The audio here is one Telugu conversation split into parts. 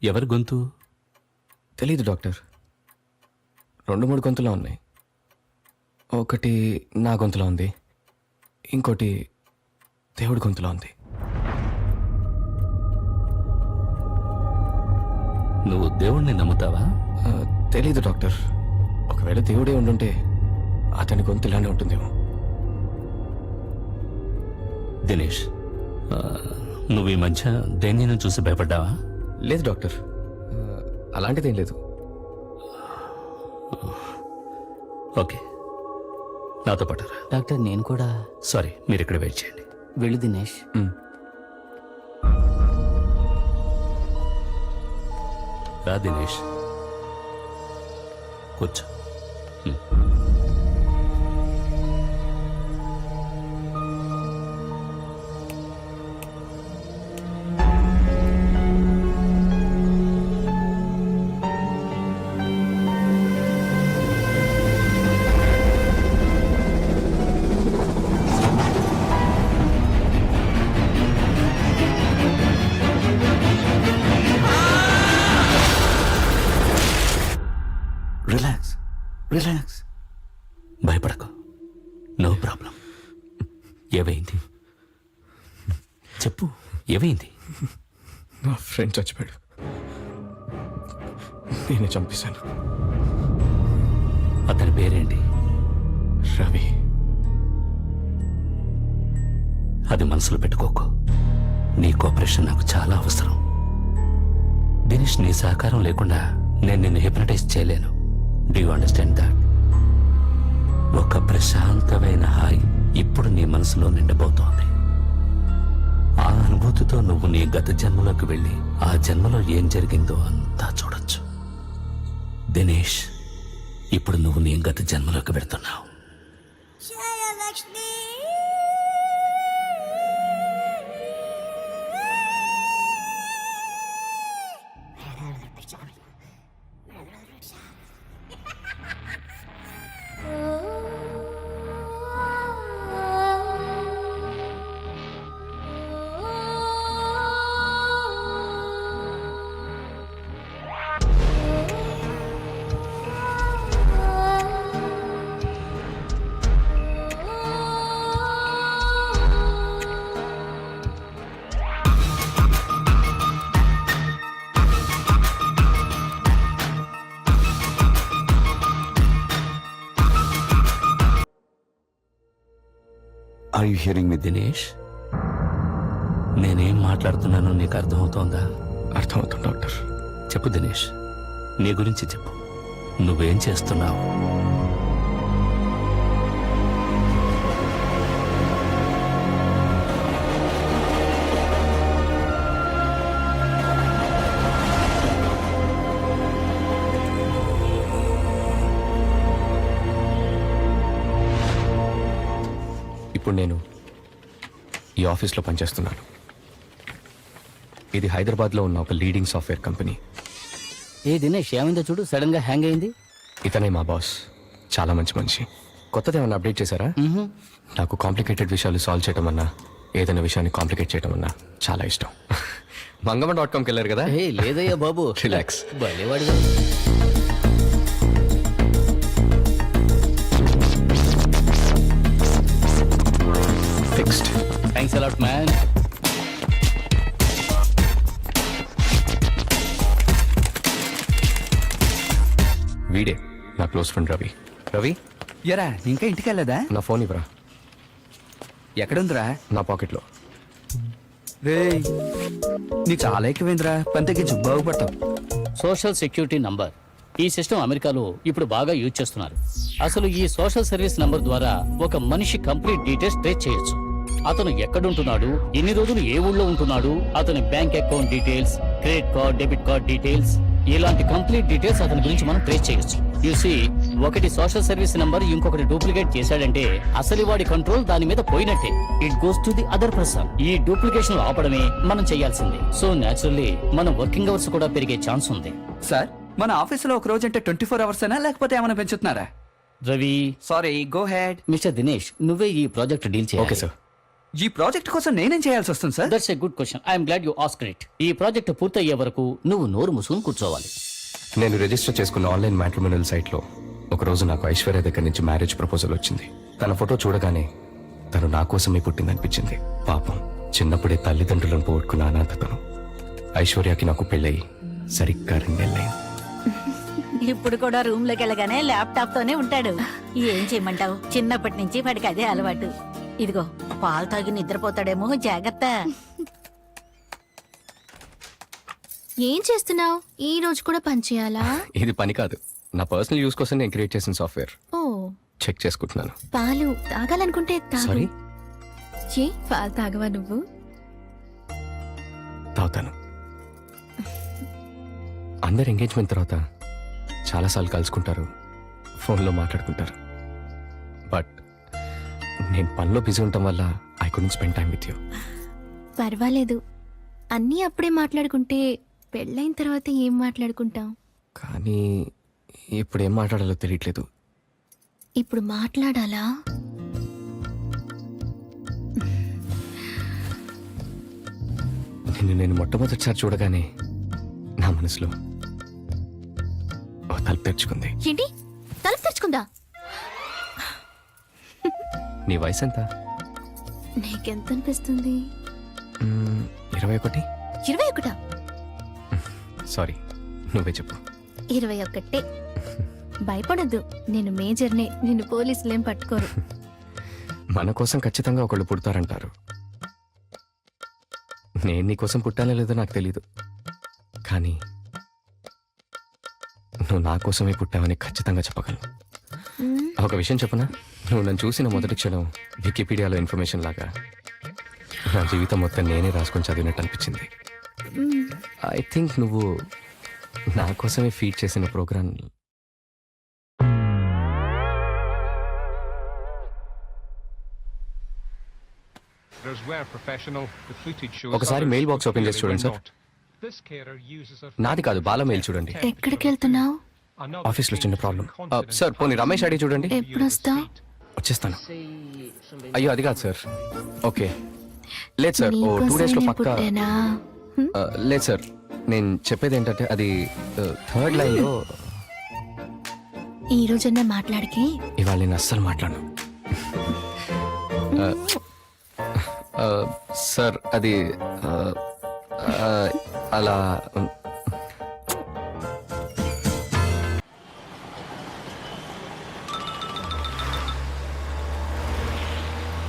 ఎవరి గొంతు? తెలీదు డాక్టర్. 2-3 గొంతులో ఉన్నాయి. ఒకటి నా గొంతులో ఉంది, ఇంకోటి దేవుడి గొంతులో ఉంది. నువ్వు దేవుణ్ణి నమ్ముతావా? తెలీదు డాక్టర్. ఒకవేళ దేవుడే ఉండుంటే అతని గొంతు ఇలానే ఉంటుందేమో. దినేష్, నువ్వు ఈ మధ్య దేనిని చూసి భయపడ్డావా? లేదు డాక్టర్, అలాంటిదేం లేదు. ఓకే, నాతో పట్టరా. డాక్టర్ నేను కూడా. సారీ, మీరు ఇక్కడ వెయిట్ చేయండి. వెళ్ళు దినేష్. రా దినేష్, కూర్చో. రిలాక్స్. భయపడకు, నో ప్రాబ్లం. ఏమైంది చెప్పు, ఏమైంది? నా ఫ్రెండ్ చచ్చిపోయాడు, నేనే చంపేశాను. అతని పేరేంటి? రవి. అది మనసులో పెట్టుకోకు. నీ కోఆపరేషన్ నాకు చాలా అవసరం. దినేష్, నీ సహకారం లేకుండా నేను నిన్ను హిప్నటైజ్ చేయలేను. Do you understand that? ఒక ప్రశాంతమైన హాయి ఇప్పుడు నీ మనసులో నిండబోతోంది. ఆ అనుభూతితో నువ్వు నీ గత జన్మలోకి వెళ్ళి ఆ జన్మలో ఏం జరిగిందో అంతా చూడొచ్చు. దినేష్, ఇప్పుడు నువ్వు నీ గత జన్మలోకి వెళ్తున్నావు. Are you hearing me, Dinesh? నేనేం మాట్లాడుతున్నానో నీకు అర్థమవుతోందా? అర్థమవుతుంది డాక్టర్. చెప్పు దినేష్, నీ గురించి చెప్పు. నువ్వేం చేస్తున్నావు? ఇప్పుడు నేను ఈ ఆఫీస్లో పనిచేస్తున్నాను. ఇది హైదరాబాద్లో ఉన్న ఒక లీడింగ్ సాఫ్ట్వేర్ కంపెనీ. ఏ దినేష్, ఏమైందో చూడు, సడన్ గా హ్యాంగ్ అయింది. ఇతనే మా బాస్, చాలా మంచి మనిషి. కొత్తది ఏమన్నా అప్డేట్ చేశారా? నాకు కాంప్లికేటెడ్ విషయాలు సాల్వ్ చేయడం అన్నా, ఏదైనా విషయాన్ని కాంప్లికేట్ చేయడం అన్నా చాలా ఇష్టం. మంగమ్మ.comకి వెళ్ళారు కదా? ఏ లేదయ్యా బాబు, relax. భలేవాడు. Fixed. Thanks a lot man. వీడే నా క్లోజ్ ఫ్రెండ్ రవి. రవి, ఎరా ఇంకా ఇంటికి వెళ్ళదా? నా ఫోన్ ఇవ్వరా. ఎక్కడుందిరా? నా పాకెట్లో. రే, నీకు చాలా ఎక్కువైందిరా, పని తగ్గించు, బాగుపడతావు. సోషల్ సెక్యూరిటీ నంబర్ ఈ సిస్టమ్ అమెరికాలో ఇప్పుడు బాగా యూజ్ చేస్తున్నారు. అసలు ఈ సోషల్ సర్వీస్ నంబర్ ద్వారా ఒక మనిషి కంప్లీట్ డీటెయిల్స్ ట్రేస్ చేయొచ్చు. అతను ఎక్కడుంటున్నాడు, ఎన్ని రోజులు ఏ ఊళ్ళో ఉంటున్నాడు, అతని bank account details, credit card, debit card details, ఇలాంటి కంప్లీట్ డీటెయిల్స్ అతని గురించి మనం ట్రేస్ చేయొచ్చు. యూసీ, ఒకటి సోషల్ సర్వీస్ నంబర్ ఇంకొకటి డూప్లికేట్ చేశాడంటే అసలు వాడి కంట్రోల్ దాని మీద పోయినట్టే. It goes to the other person. ఈ డూప్లికేషన్ ఆపడమే మనం చేయాల్సింది. సో నేచురల్లీ మన వర్కింగ్ అవర్స్ కూడా పెరిగే ఛాన్స్ ఉంది. సార్, మన ఆఫీసులో ఒక రోజు అంటే 24 hours అయినా, లేకపోతే ఏమైనా పెంచుతున్నారా? Ravi, sorry, go ahead. Mister Dinesh, నువ్వే ఈ ప్రాజెక్ట్ డీల్ చేయాలి. Okay sir. ఈ ప్రాజెక్ట్ కోసం నేనేం చేయాల్సి వస్తుంది sir? That's a good question. I'm glad you asked it. ఈ ప్రాజెక్ట్ పూర్తయ్యే వరకు నువ్వు నోరు మూసుకుని కూర్చోవాలి. నేను రిజిస్టర్ చేసుకున్న ఆన్లైన్ మ్యాట్రిమోనియల్ సైట్లో ఒకరోజు నాకు ఐశ్వర్య దగ్గర నుంచి మ్యారేజ్ ప్రపోజల్ వచ్చింది. తన ఫోటో చూడగానే తను నా కోసమే పుట్టిందనిపించింది. పాపం చిన్నప్పుడే తల్లిదండ్రులను పోగొట్టుకున్న అనాథతను. ఐశ్వర్యకి నాకు పెళ్ళయి సరిగ్గా 2 నెలలైంది. ఇప్పుడు కూడా రూమ్ లోకి వెళ్ళగానే ల్యాప్టాప్ తోనే ఉంటాడు. ఏం చేయమంటావు, చిన్నప్పటి నుంచి వాడికి అదే అలవాటు. ఇదిగో పాలు తాగి నిద్రపోతాడేమో, జాగ్రత్త. ఏం చేస్తున్నావు? ఈ రోజు కూడా పని చేయాలా? ఇది పని కాదు, నా పర్సనల్ యూస్ కోసం నేను క్రియేట్ చేసిన సాఫ్ట్వేర్. ఓ, చెక్ చేసుకుంటున్నాను. పాలు తాగాలనుకుంటే తాగు. సారీ, ఏ పాలు తాగవా నువ్వు? తాగుతాను. అందరు ఎంగేజ్మెంట్ తర్వాత చాలాసార్లు కలుసుకుంటారు, ఫోన్లో మాట్లాడుకుంటారు. బట్ నేను పనిలో బిజీ ఉండటం వల్ల I couldn't spend time with you. పర్వాలేదు, అన్నీ అప్పుడే మాట్లాడుకుంటే పెళ్ళైన తర్వాత ఏం మాట్లాడుకుంటాం? కానీ ఇప్పుడు ఏం మాట్లాడాలో తెలియట్లేదు. ఇప్పుడు మాట్లాడాలా? నేను మొట్టమొదటిసారి చూడగానే నా మనసులో ఓ తలుపు తెరుచుకుంది. ఏంటి తలుపు తెరుచుకుందా? నీ వయసు ఎంత? నీకెంత అనిపిస్తుంది? 21. 21? సారీ, నువ్వే చెప్పు. 21. భయపడద్దు, నేను మేజర్నే, నిన్ను పోలీసులేం పట్టుకోరు. మన కోసం ఖచ్చితంగా ఒకళ్ళు పుడతారంటారు. నేను నీ కోసం పుట్టానో లేదో నాకు తెలీదు, కానీ నువ్వు నా కోసమే పుట్టావని ఖచ్చితంగా చెప్పగలను. మ్మ్. ఒక విషయం చెప్పనా? నువ్వు నన్ను చూసిన మొదటి క్షణం వికీపీడియాలో ఇన్ఫర్మేషన్ లాగా నా జీవితం మొత్తం నేనే రాసుకొని చదివినట్టు అనిపించింది. మ్మ్. ఐ థింక్ నువ్వు నా కోసమే ఫీడ్ చేసిన ప్రోగ్రామ్. ఒకసారి మెయిల్ బాక్స్ ఓపెన్ చేసి చూడండి సార్. నాది కాదు, బాల మెయిల్ చూడండి. ఎక్కడికి వెళ్తున్నావు? ఆఫీస్లో చిన్న ప్రాబ్లం. సార్, పోనీ రమేష్ అడిగి చూడండి. ఎప్పుడు వస్తావు? వచ్చేస్తాను. అయ్యో అది కాదు సార్. ఓకే, లేదు సార్, ఓ 2 days లో పక్కా. పుట్టానా? లేదు సార్, నేను చెప్పేది ఏంటంటే అది 3rd లైన్లో. ఈ రోజన్నా మాట్లాడికి. ఇవాళ నేను అస్సలు మాట్లాడను. సార్ అది అలా.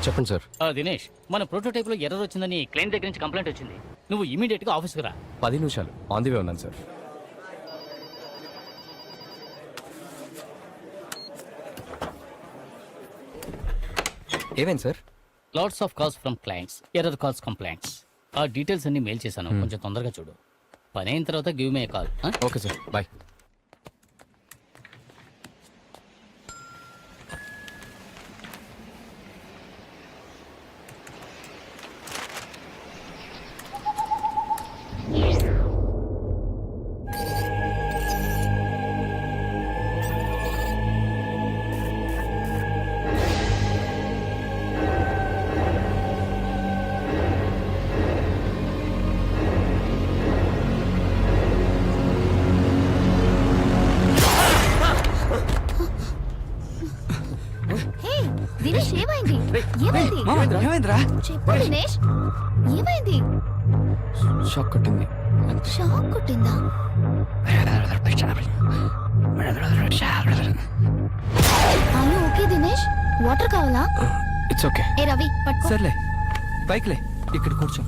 చెప్పండి సార్. దినేష్, మన ప్రోటోటైప్ లో ఎర్రర్ వచ్చిందని క్లయింట్ దగ్గర నుంచి కంప్లైంట్ వచ్చింది. నువ్వు ఇమీడియట్ గా ఆఫీస్కి రా. 10 నిమిషాలు ఆన్ ది వే ఉన్నాను సార్. ఏమేం sir? Lots of calls from clients, error calls, complaints. ఆ డీటెయిల్స్ అన్ని మెయిల్ చేశాను, కొంచెం తొందరగా చూడు. పని అయిన తర్వాత give me call. Okay sir, bye. Hey Dinesh, ఏమైంది? ఏమైంది? ఏమైందిరా? చెప్పు దినేష్, ఏమైంది? షాక్ కొట్టింది. షాక్ కొట్టిందా? అయ్యో ఓకే దినేష్, వాటర్ కావాలా? It's okay. ఏ రవి పట్టుకో. సర్లే, పైకిలే, ఇక్కడ కూర్చో.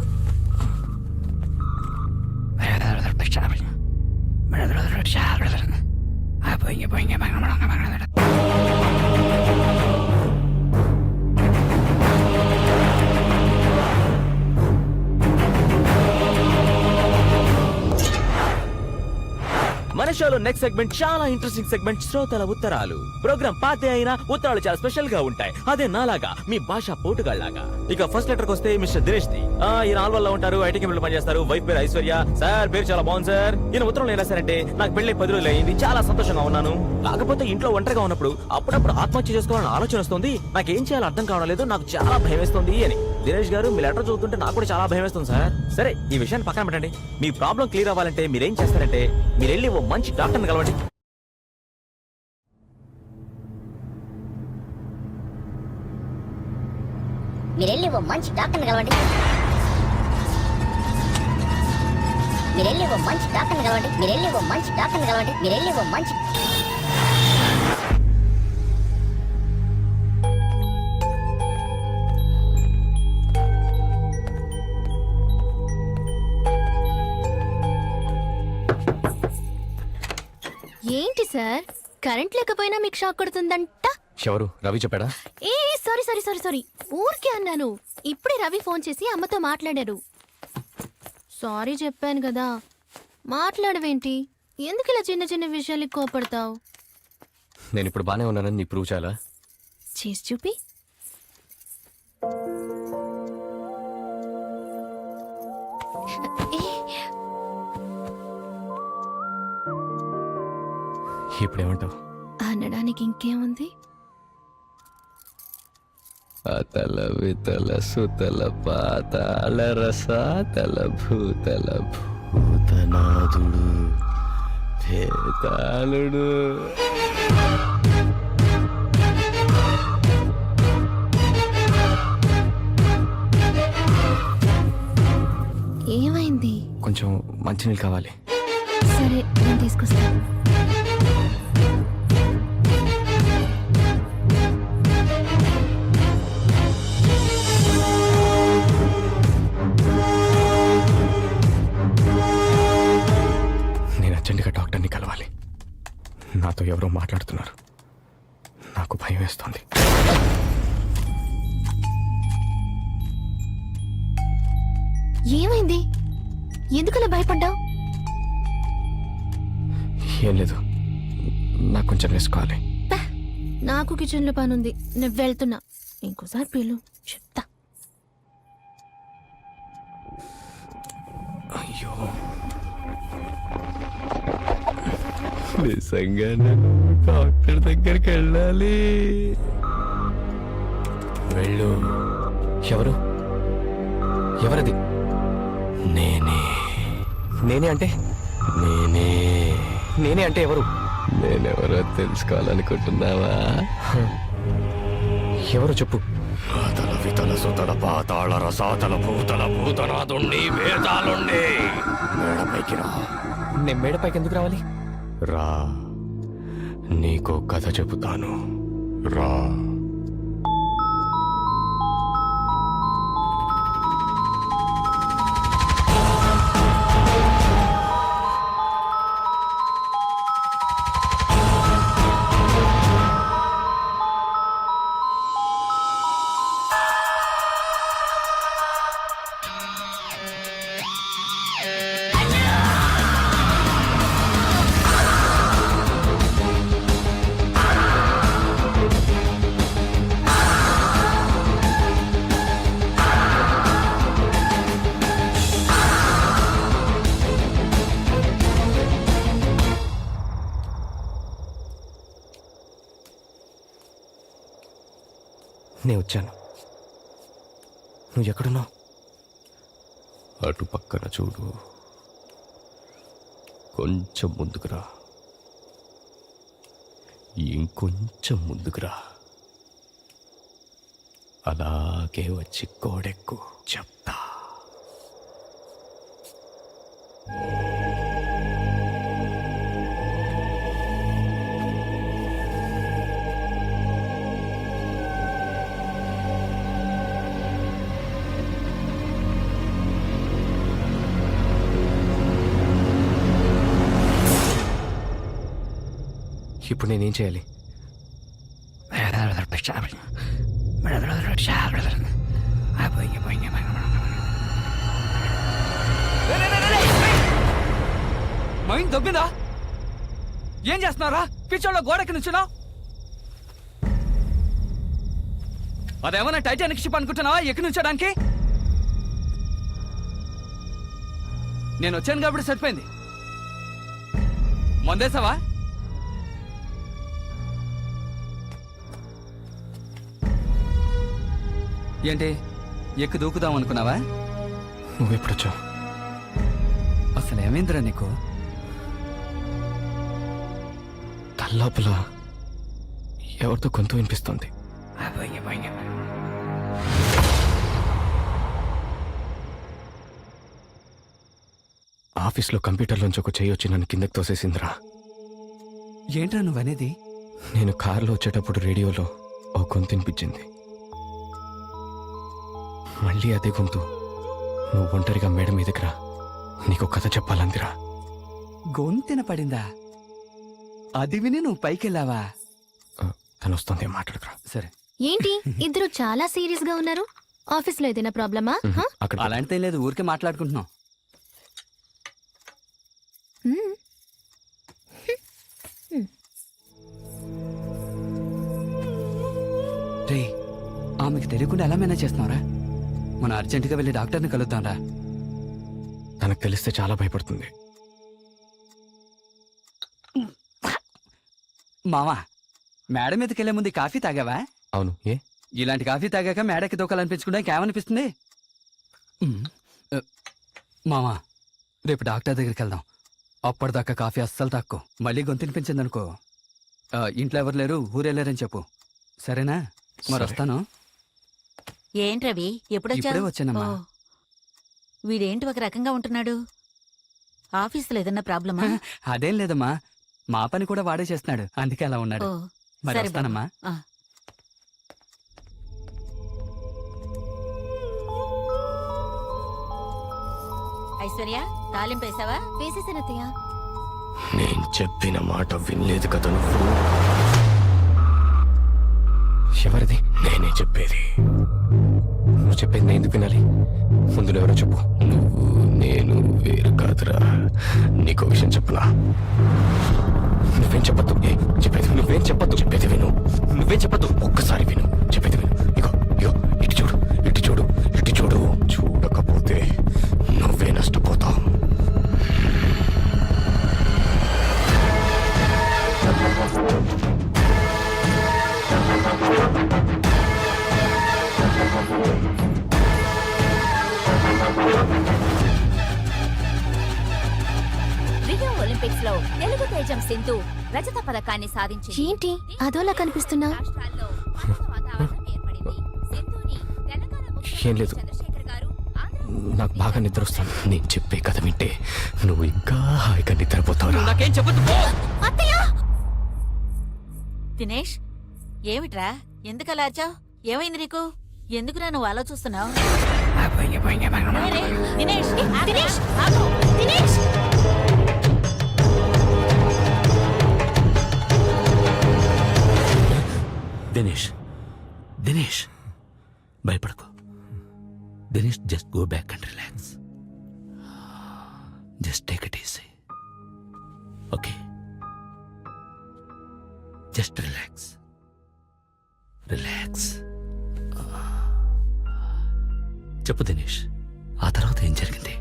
మన షోలో నెక్స్ట్ సెగ్మెంట్ చాలా ఇంట్రెస్టింగ్ సెగ్మెంట్, శ్రోతల ఉత్తరాలు. ప్రోగ్రామ్ పాతే అయినా ఉత్తరాలు చాలా స్పెషల్ గా ఉంటాయి. అదే నాలాగా మీ భాష పోటుగాళ్లాగా. ఇక ఫస్ట్ లెటర్ వస్తే మిస్టర్ దినేష్ ది. ఈయన ఆల్వల్ లో ఉంటారు, ఐటీ కంపెనీలో పనిచేస్తారు. వైఫ్ పేరు ఐశ్వర్య. సార్ పేరు చాలా బాగుంది సార్. ఈయన ఉత్తరం ఏం రాశారంటే, నాకు పెళ్లి 10 రోజులు అయింది, చాలా సంతోషంగా ఉన్నాను. కాకపోతే ఇంట్లో ఒంటరిగా ఉన్నప్పుడు అప్పుడప్పుడు ఆత్మహత్య చేసుకోవాలని ఆలోచన వస్తుంది. నాకేం చేయాలో అర్థం కావడం లేదు, నాకు చాలా భయం వేస్తుంది అని. దినేష్ గారు మీ లెటర్ చదువుతుంటే నాకు కూడా చాలా భయం వేస్తుంది సార్. సరే ఈ విషయాన్ని పక్కన పెట్టండి. మీ ప్రాబ్లం క్లియర్ అవ్వాలంటే మీరేం చేస్తారంటే మీరు వెళ్ళి ఓ మంచి డాక్టర్ని కలవండి. మీరెళ్ళి ఓ మంచి డాక్టర్ని కలవండి. మీరెళ్ళి ఓ మంచి డాక్టర్ని కలవండి. మీరెళ్ళి ఓ మంచి డాక్టర్ని కలవండి. మీరెళ్ళి ఓ మంచి ఏంటి సార్ కరెంట్ లేకపోయినా మీకు షాక్ కొడుతుందంట? ఎవరు రవి చెప్పాడా? ఏ సారీ సారీ సారీ సారీ ఊరికే అన్నాను. ఇప్పుడే రవి ఫోన్ చేసి అమ్మతో మాట్లాడారు. సారీ చెప్పాను కదా, మాట్లాడవేంటి? ఎందుకు ఇలా చిన్న చిన్న విషయాలకి కోపడతావు? నేను ఇప్పుడు బానే ఉన్నానని నీ ప్రూవ్ చేయాలా? చేసి చూపి. ఏ, ఇప్పుడేమంటావు? అనడానికి ఇంకేముంది? అతల వితల సుతల పాతాళ రసాతల భూతల భూతనాథుడు భేతాళుడు. ఏమైంది? కొంచెం మంచినీళ్ళు కావాలి. సరే నేను తీసుకొస్తాను. నేను అర్జెంటుగా డాక్టర్ని కలవాలి. నాతో ఎవరో మాట్లాడుతున్నారు. నాకు భయం వేస్తుంది. ఏమైంది? ఎందుకలా భయపడ్డావు? ఏం లేదు, నాకు కొంచెం రెస్ట్ కావాలి. నాకు కిచెన్లో పనుంది, నేను వెళ్తున్నా. ఇంకోసారి పిలు చెప్తా. అయ్యో, నిజంగా నేను డాక్టర్ దగ్గరికి వెళ్ళాలి. వెళ్ళు. ఎవరు? ఎవరది? నేనే. నేనే అంటే? నేనే అంటే ఎవరు? నేనెవరో తెలుసుకోవాలనుకుంటున్నావా? ఎవరో చెప్పు. అతల వితల సుతల పాతాళ రసాతల భూతల భూతనాథుణ్ణి వేదాలుణ్ణి. మేడపైకి రా. నేను మేడపైకి ఎందుకు రావాలి? రా, నీకో కథ చెబుతాను. రా. నేను వచ్చాను. నువ్వు ఎక్కడున్నావు? అటు పక్కన చూడు. కొంచెం ముందుకురా. ఇంకొంచెం ముందుకురా. అలాగే వచ్చి గోడెక్కు, చెప్తా. ఇప్పుడు నేనేం చేయాలి? మైండ్ దొబ్బిందా? ఏం చేస్తున్నారా? పిచ్చోళ్ళ గోడకి నుంచున్నావు. అదేమన్నా టైటానిక్ షిప్ అనుకుంటున్నావా ఎక్కి నుంచోడానికి? నేను వచ్చాను కాబట్టి సరిపోయింది. మందేసావా? ఏంటి ఎక్కి దూకుదాం అనుకున్నావా? నువ్వెప్పుడొచ్చావు? అసలు ఏమైందిరా నీకు? తల్లోపల ఎవరితో గొంతు వినిపిస్తోంది. ఆఫీస్లో కంప్యూటర్లోంచి ఒక చెయ్యి వచ్చి నన్ను కిందకి తోసేసిందిరా. ఏంట్రా నువ్వనేది? నేను కారులో వచ్చేటప్పుడు రేడియోలో ఓ గొంతు వినిపించింది. మళ్ళీ అదే గొంతు నువ్వు ఒంటరిగా మేడ మీదకి రా, నీకు కథ చెప్పాలందిరా. గొంతెన పడిందా? అది విని నువ్వు పైకెళ్ళావా? తను వస్తుంది, మాట్లాడుకురా. సరే. ఏంటి ఇద్దరు చాలా సీరియస్ గా ఉన్నారు? ఆఫీస్ లో ఏదైనా ప్రాబ్లమా? అక్కడ అలాంటిదేం లేదు, ఊరికే మాట్లాడుకుంటున్నాం. రే, ఆమెకు తెలియకుండా ఎలా మేనేజ్ చేస్తున్నావురా? మనం అర్జెంటుగా వెళ్ళి డాక్టర్ని కలుద్దాంరా. తనకు తెలిస్తే చాలా భయపడుతుంది. మావా, మేడ మీదకి వెళ్లే ముందు ఈ కాఫీ తాగావా? అవును, ఏ? ఇలాంటి కాఫీ తాగాక మేడకి దూకాలనిపించుకుంటే ఇంకేమనిపిస్తుంది? మావా, రేపు డాక్టర్ దగ్గరికి వెళ్దాం. అప్పటిదాకా కాఫీ అస్సలు తాక్కో. మళ్ళీ గొంతినిపించిందనుకో, ఇంట్లో ఎవరు లేరు, ఊరెళ్ళారని చెప్పు. సరేనా? మరి సరే. వస్తాను. ఏంటి రవి, ఇప్పుడే ఎప్పుడొచ్చావు? వచ్చానమ్మా. ఓ, వీడేంటి ఒక రకంగా ఉంటున్నాడు? ఆఫీసులో ఏదన్నా ప్రాబ్లమా? అదేం లేదమ్మా, మా పని కూడా వాడే చేస్తున్నాడు, అందుకే అలా ఉన్నాడు. ఓ, మరి సరే వస్తానమ్మా. బాబు. ఆ. ఐశ్వర్య, తాలింపేసావా? వేసేసానత్తయ్య. నేను చెప్పిన మాట వినలేదు కదా నువ్వు. ఎవరిది? నేనే చెప్పేది. నువ్వు చెప్పేది నేను ఎందుకు వినాలి? ముందు ఎవరో చెప్పు. నువ్వు నేను వేరు కాదురా. నీకో విషయం చెప్పనా? నువ్వేం చెప్పద్దు. చెప్పేది నువ్వేం చెప్పద్దు. చెప్పేది విను. నువ్వేం చెప్పద్దు. ఒక్కసారి విను. చెప్పేది విను. ఇగో ఇగో, ఇటు చూడు, ఇటు చూడు, ఇటు చూడు. చూడకపోతే నువ్వే నష్టపోతావు. రియో ఒలింపిక్స్ లో తెలుగు తేజం సింధు రజత పథకాన్ని సాధించింది. ఏంటి అదోలా కనిపిస్తున్నా? రాష్ట్రాల్లో పండుగ వాతావరణం ఏర్పడింది. సింధుని తెలంగాణ ముఖ్యమంత్రి ఏం లేదు. చంద్రశేఖర్ గారు నాకు బాగా నిద్ర వస్తుంది. నేను చెప్పే కథ వింటే నువ్వు ఇంకా హాయిగా నిద్రపోతావురా. నాకేం చెప్పొద్దు, పో. దినేష్, ఏమిట్రా, ఎందుకలా అరిచావ్? ఏమైంది నీకు? ఎందుకురా నువ్వు అలా చూస్తున్నావు? దినేష్, దినేష్, ఆగు. దినేష్! దినేష్, దినేష్, భయపడకు. Dinesh, just go back and relax. Just take it easy. Okay, just relax, relax. చెప్పు దినేష్, ఆ తర్వాత ఏం జరిగింది?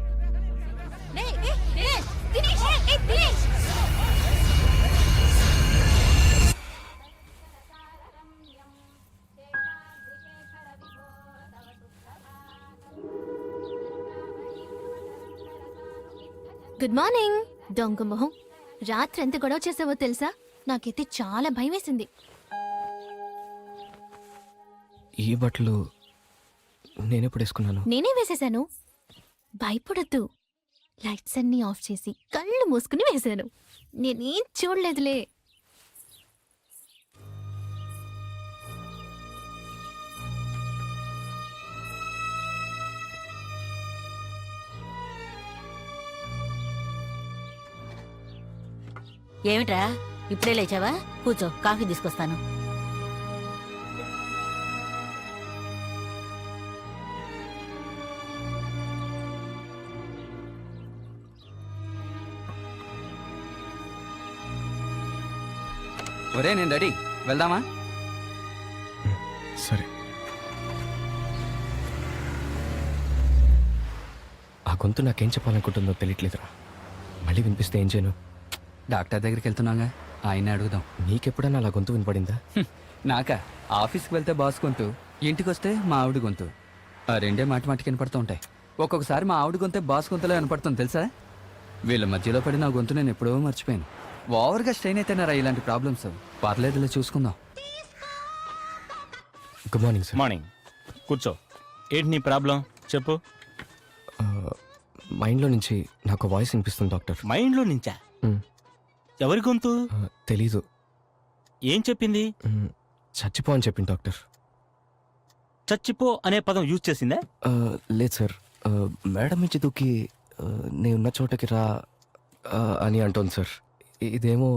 గుడ్ మార్నింగ్ దొంగ మొహం. రాత్రి ఎంత గొడవ చేసావో తెలుసా? నాకైతే చాలా భయం వేసింది. ఈ బట్టలు నేనెప్పుడు వేసుకున్నాను? నేనే వేసేశాను. భయపడద్దు. లైట్స్ అన్ని ఆఫ్ చేసి కళ్ళు మూసుకుని వేశాను. నేనేం చూడలేదులే. ఏమిట్రా, ఇప్పుడే లేచావా? కూర్చో, కాఫీ తీసుకొస్తాను. ఒరే, నేను రెడీ, వెళ్దామా? సరే. ఆ గొంతు నాకేం చెప్పాలనుకుంటుందో తెలియట్లేదురా. మళ్ళీ వినిపిస్తే ఏం చేయను? డాక్టర్ దగ్గరికి వెళ్తున్నాగా, ఆయన్ని అడుగుదాం. నీకెప్పుడన్నా అలా గొంతు వినపడిందా? నాకా? ఆఫీస్కి వెళ్తే బాస్ గొంతు, ఇంటికి వస్తే మా ఆవిడ గొంతు. ఆ రెండే మాటికి వినపడుతూ ఉంటాయి. ఒక్కొక్కసారి మా ఆవిడ గొంతే బాస్ గొంతులో వినపడుతుంది తెలుసా. వీళ్ళ మధ్యలో పడి నా గొంతు నేను ఎప్పుడో మర్చిపోయాను. ఓవర్గా స్ట్రెయిన్ అయితేనారా ఇలాంటి ప్రాబ్లమ్స్. పర్లేదులే, చూసుకుందాం. Good morning sir. మార్నింగ్. కూర్చో. ఏంటి నీ ప్రాబ్లం చెప్పు. మైండ్లో నుంచి నాకు వాయిస్ వినిపిస్తుంది డాక్టర్. మైండ్లో నుంచా? ఎవరి గొంతు? తెలీదు. ఏం చెప్పింది? చచ్చిపో అని చెప్పింది డాక్టర్. చచ్చిపో అనే పదం యూజ్ చేసిందా? లేదు సార్, మేడం నుంచి దూకి నేనున్న చోటకి రా అని అంటోంది సార్. ఇదేమో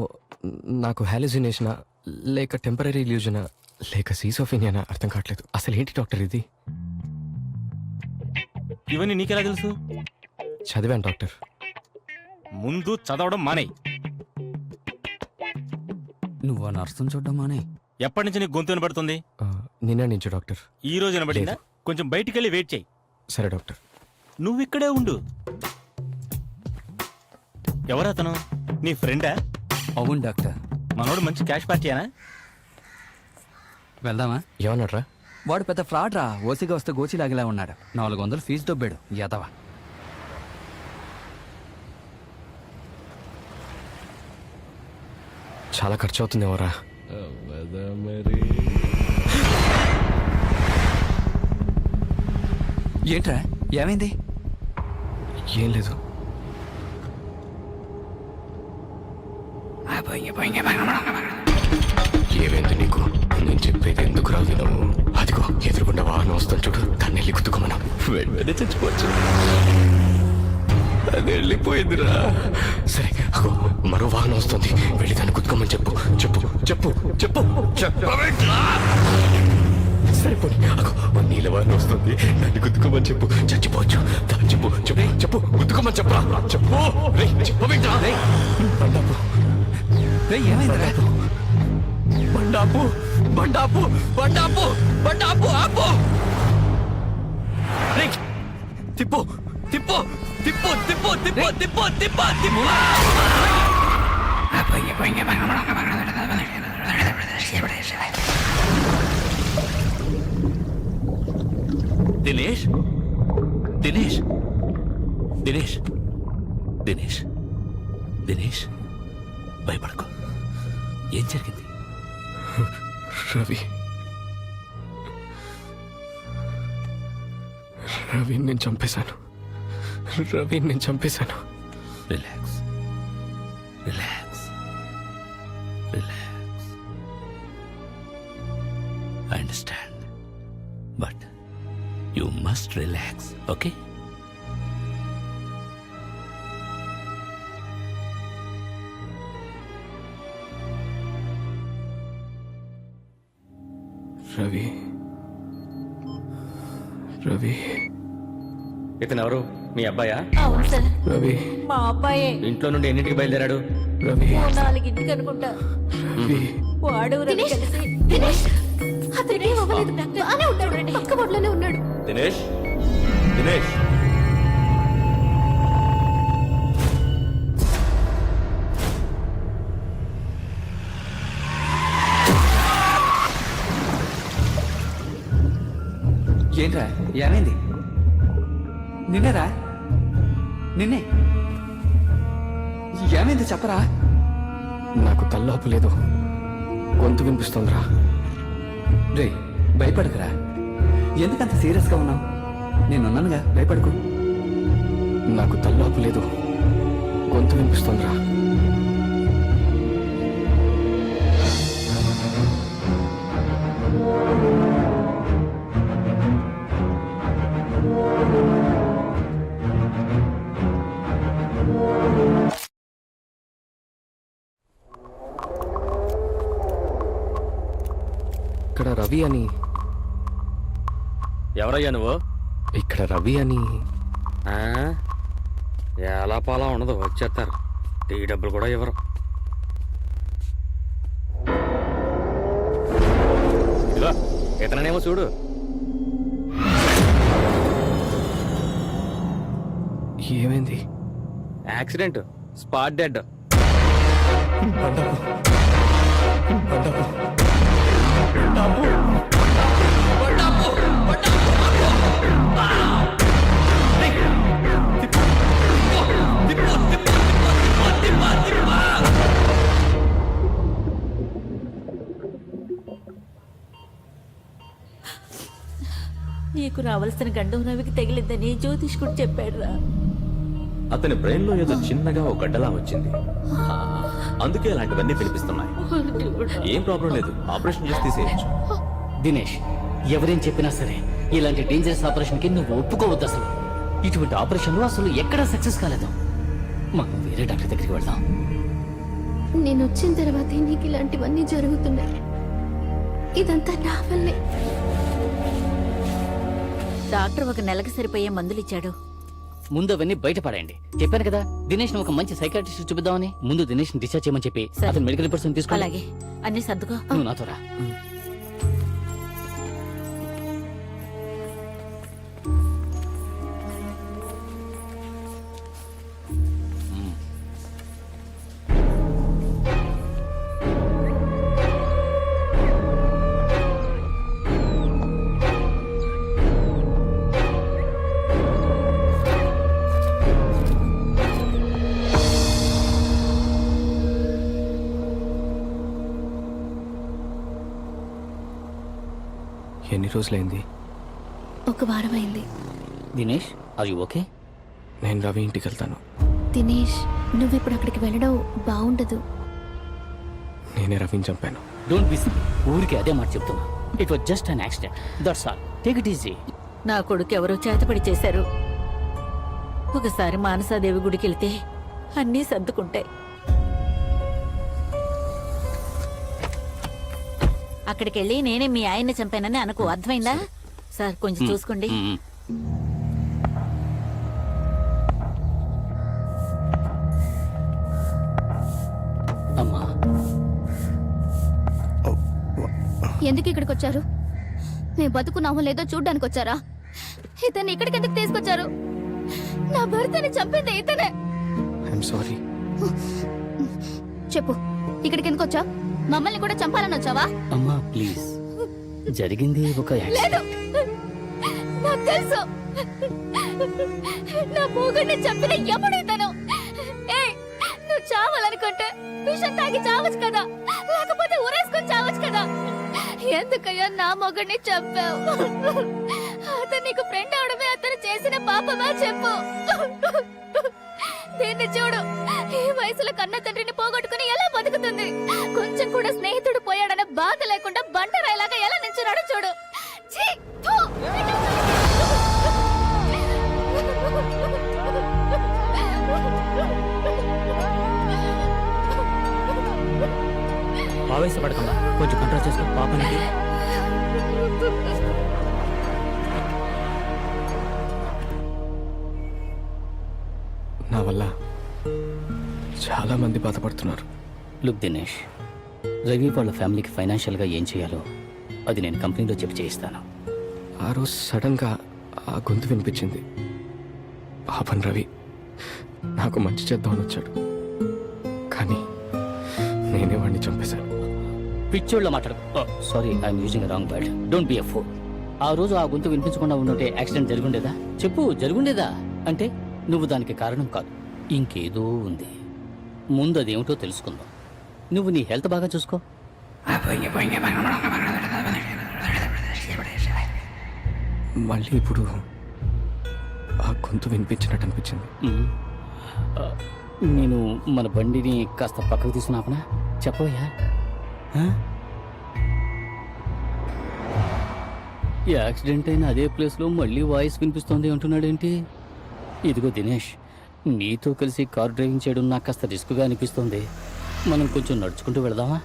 నాకు హాలిజినేషనా లేక టెంపరీ ఇల్యూజనా లేక సీసోఫీనియానా అర్థం కావట్లేదు. అసలు ఏంటి డాక్టర్ ఇది? ఇవన్నీ నీకెలా తెలుసు? చదివాను డాక్టర్. ముందు చదవడం మానేయ్. నువ్వు ఆ నర్సును చూడడం మానే. ఎప్పటి నుంచి నీకు గొంతు వినపడుతుంది? నిన్న నుంచి డాక్టర్. ఈ రోజు వినబడిందా? కొంచెం బయటికి వెళ్ళి వెయిట్ చేయి. సరే డాక్టర్. నువ్వు ఇక్కడే ఉండు. ఎవరతను? నీ ఫ్రెండా? అవును డాక్టర్. మనోడు మంచి క్యాష్ పార్టీనా? వెళ్దామా? ఏమన్నాడ్రా? వాడు పెద్ద ఫ్రాడ్ రా. ఓసిగా వస్తే గోచిలాగిలా ఉన్నాడు. 400 ఫీజు దొబ్బాడు ఎదవా. చాలా ఖర్చు అవుతుంది ఎవరా? ఏంట్రా ఏమైంది? ఏం లేదు. ఏమైంది నీకు? నేను చెప్పేది ఎందుకు రా వినవు? అదిగో ఎదురుకుండా వాహనం వస్తాను చూడు, దాన్ని వెళ్ళి గుద్దుకోమన్నా. వెంటనే చచ్చిపోవచ్చు. అది వెళ్ళిపోయిందిరా. సరే అగో మరో వాహనం వస్తుంది, వెళ్ళి దాన్ని గుద్దుకోమని చెప్పు. చెప్పు చెప్పు చెప్పు చెప్పవేంట్రా? సరిపోయి అగో నీళ్ళ వాహనం వస్తుంది, దాన్ని గుద్దుకోమని చెప్పు. చచ్చిపోవచ్చు. చెప్పు చెప్పు చెప్పు గుద్దుకోమని చెప్పరా. చెప్పు చెప్పవేంట్రా? బండాపు ఏమైందిరా? బండాపు బండాపు బండాపు బండాపు ఆపు. తిప్పు తిప్పు తిప్పు తిప్పు తిప్పు తిప్పు తిప్పు తిప్పు. దినేష్ దినేష్ దినేష్ దినేష్ దినేష్ భయపడకు. ఏం జరిగింది? రవి రవిని నేను చంపేశాను. రవిని నేను చంపేశాను. Relax relax relax. I understand, but you must relax, okay? Ravi Ravi ఇతను ఎవరు? మీ అబ్బాయా? అవును సార్, రవి మా అబ్బాయే. ఇంట్లో నుండి ఎన్నింటికి బయలుదేరాడు? రవి 4ింటికి అనుకుంటా. రవి వాడు రవి దినేష్, కలిసి దినేష్ అతనికి ఏం అవ్వలేదు. బాగానే ఉన్నాడు, పక్క బొడ్లోనే ఉన్నాడు. దినేష్ దినేష్ ఏంట్రా ఏమైంది? నిన్నేరా? నిన్నే ఏమైంది చెప్పరా? నాకు తల్లోపు లేదు, గొంతు వినిపిస్తుందిరా. రే భయపడకురా. ఎందుకంత సీరియస్గా ఉన్నావు? నేనున్నానుగా, భయపడకు. నాకు తల్లోపు లేదు, గొంతు వినిపిస్తుందిరా. ఇక్కడ రవి అని. ఎవరయ్యా నువ్వు? ఇక్కడ రవి అని. ఎలా పాలా ఉండదు, వచ్చేస్తారు. టీ డబ్బులు కూడా ఇవ్వరు. ఇదిగో ఇతననేమో చూడు. ఏమైంది? Accident, spot dead. బండాపు బండాపు బండాపు బండాపు నీకు రావాల్సిన గండం రవికి తగిలిందని జ్యోతిష్కుడు చెప్పాడురా. అతని బ్రెయిన్ లో ఏదో చిన్నగా ఒక గడ్డలా వచ్చింది, అందుకే అలాంటివన్నీ వినిపిస్తున్నాయి. ఏం ప్రాబ్లం లేదు, ఆపరేషన్ చేసి తీసేయచ్చు. దినేష్, ఎవరేం చెప్పినా సరే ఇలాంటి డేంజరస్ ఆపరేషన్ కి నువ్వు ఒప్పుకోవద్దు. అసలు ఇటువంటి ఆపరేషన్లు అసలు ఎక్కడా సక్సెస్ కాలేదు. మనం వేరే డాక్టర్ దగ్గరికి వెళ్దాం. నేను వచ్చిన తర్వాతే నీకు ఇలాంటివన్నీ జరుగుతున్నాయి. ఇదంతా నా వల్లే. డాక్టర్ ఒక నెలకి సరిపోయే మందులు ఇచ్చాడు. ముందు అవన్నీ బయటపడండి. చెప్పాను కదా దినేష్ ఒక మంచి సైకాట్రిస్ట్ చూపిద్దామని. ముందు దినేష్ డిశ్చార్జ్ చేయమని చెప్పి సరే. అతను మెడికల్ రిపోర్ట్స్ తీసుకో. అలాగే అన్ని సర్దుకో. నువ్వు నాతో రా. ఎన్ని రోజులైంది? ఒక వారం అయింది. Dinesh are you okay? నేను రవి ఇంటికి వెళ్తాను. దినేష్, నువ్వు ఇప్పుడు అక్కడికి వెళ్ళడం బాగుండదు. నేనే రవిని చంపాను. Don't be silly. ఊరికి అదే మాట చెప్తున్నా. It was just an accident. That's all. Take it easy. నా కొడుకు ఎవరో చేతపడి చేశారు. ఒకసారి మానసాదేవి గుడికి వెళ్తే అన్నీ సర్దుకుంటాయి. అక్కడికి వెళ్ళి నేనే మీ ఆయన్ని చంపానని అనుకో, అర్థమైందా? సార్ కొంచెం చూసుకోండి. అమ్మా, ఎందుకు ఇక్కడికి వచ్చారు? మేము బతుకున్నామో లేదో చూడ్డానికి వచ్చారా? ఇతన్ని ఇక్కడికి ఎందుకు తీసుకొచ్చారు? నా భర్తని చంపింది ఇతనే. I'm sorry. చెప్పు, ఇక్కడికి ఎందుకు వచ్చా? మమ్మల్ని కూడా చంపాలని వచ్చావా? అమ్మా ప్లీజ్, జరిగింది ఒక లేదు, యాక్సిడెంట్. నాకు తెలుసు. నా మొగుడిని చంపిన ఎప్పుడు ఇతను. ఏయ్, నువ్వు చావాలనుకుంటే విషం తాగి చావచ్చు కదా, లేకపోతే ఊరేసుకొని చావచ్చు కదా. ఎందుకయ్యా నా మొగుడిని చంపావు? అతను నీకు ఫ్రెండ్ అవడమే అతను చేసిన పాపమా చెప్పు. దీన్ని చూడు, ఈ వయసులో కన్న తండ్రిని పోగొట్టుకుని ఎలా బతుకుతుంది. కొంచెం కూడా స్నేహితుడు పోయాడనే బాధ లేకుండా బండరాయిలాగా ఎలా నించున్నాడో చూడు. ఛీ, థూ. ఆవేశపడకుండా కొంచెం కంట్రోల్ చేసుకో పాపని. నా వల్ల చాలా మంది బాధపడుతున్నారు. లుక్ దినేష్, రవి వాళ్ళ ఫ్యామిలీకి ఫైనాన్షియల్గా ఏం చేయాలో అది నేను కంపెనీలో చెప్పి చేయిస్తాను. ఆ రోజు సడన్గా ఆ గొంతు వినిపించింది. పాపం రవి నాకు మంచి చేద్దామని వచ్చాడు, కానీ నేనే వాడిని చంపేశాను. పిచ్చోళ్ళ మాట్లాడు. Sorry, I'm using wrong word. Don't be a fool. ఆ రోజు ఆ గొంతు వినిపించకుండా ఉండుంటే యాక్సిడెంట్ జరుగుండేదా? చెప్పు, జరుగుండేదా? అంటే నువ్వు దానికి కారణం కాదు, ఇంకేదో ఉంది. ముందు అదేమిటో తెలుసుకుందాం. నువ్వు నీ హెల్త్ బాగా చూసుకో. మళ్ళీ ఇప్పుడు ఆ గొంతు వినిపించినట్టు అనిపించింది. ఆ, నేను మన బండిని కాస్త పక్కకు తీసుకున్నాపనా? చెప్పవయ్యా. యాక్సిడెంట్ అయిన అదే ప్లేస్లో మళ్ళీ వాయిస్ వినిపిస్తోంది అంటున్నాడేంటి? ఇదిగో దినేష్, నీతో కలిసి కార్ డ్రైవింగ్ చేయడం నాకు కాస్త రిస్క్గా అనిపిస్తోంది. మనం కొంచెం నడుచుకుంటూ వెళదామా?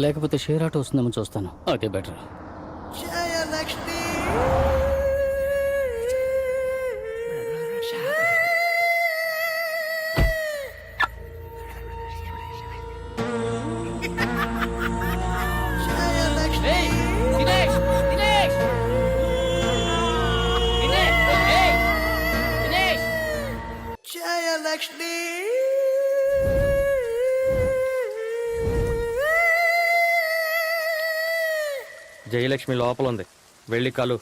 లేకపోతే షేర్ ఆటో వస్తుందేమో చూస్తాను, అదే బెటర్. జయలక్ష్మి లోపల ఉంది, వెళ్ళి కలు.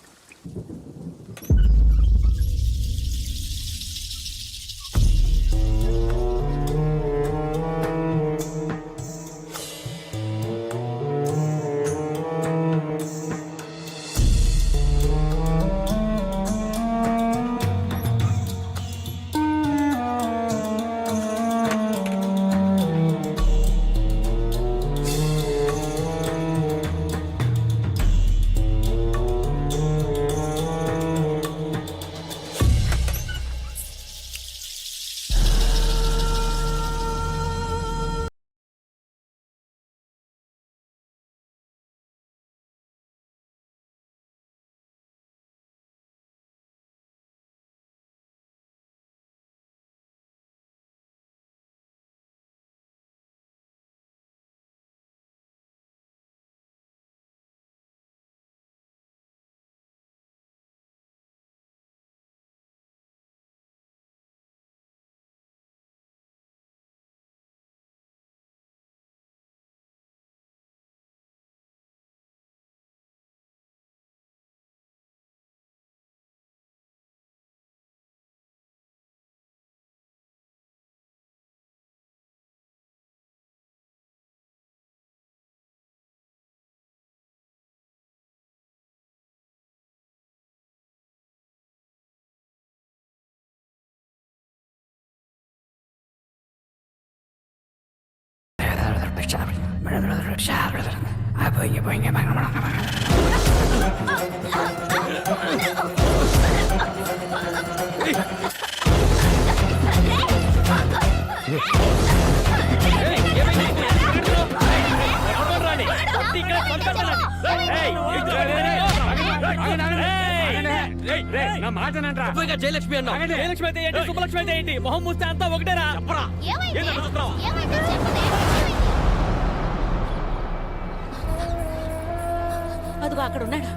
జయలక్ష్మి అన్నా జయలక్ష్మి అయితే ఏంటి శుభలక్ష్మి అయితే ఏంటి మొహం మూస్తే అంతా ఒకటేరా అదిగో అక్కడ ఉన్నాడు.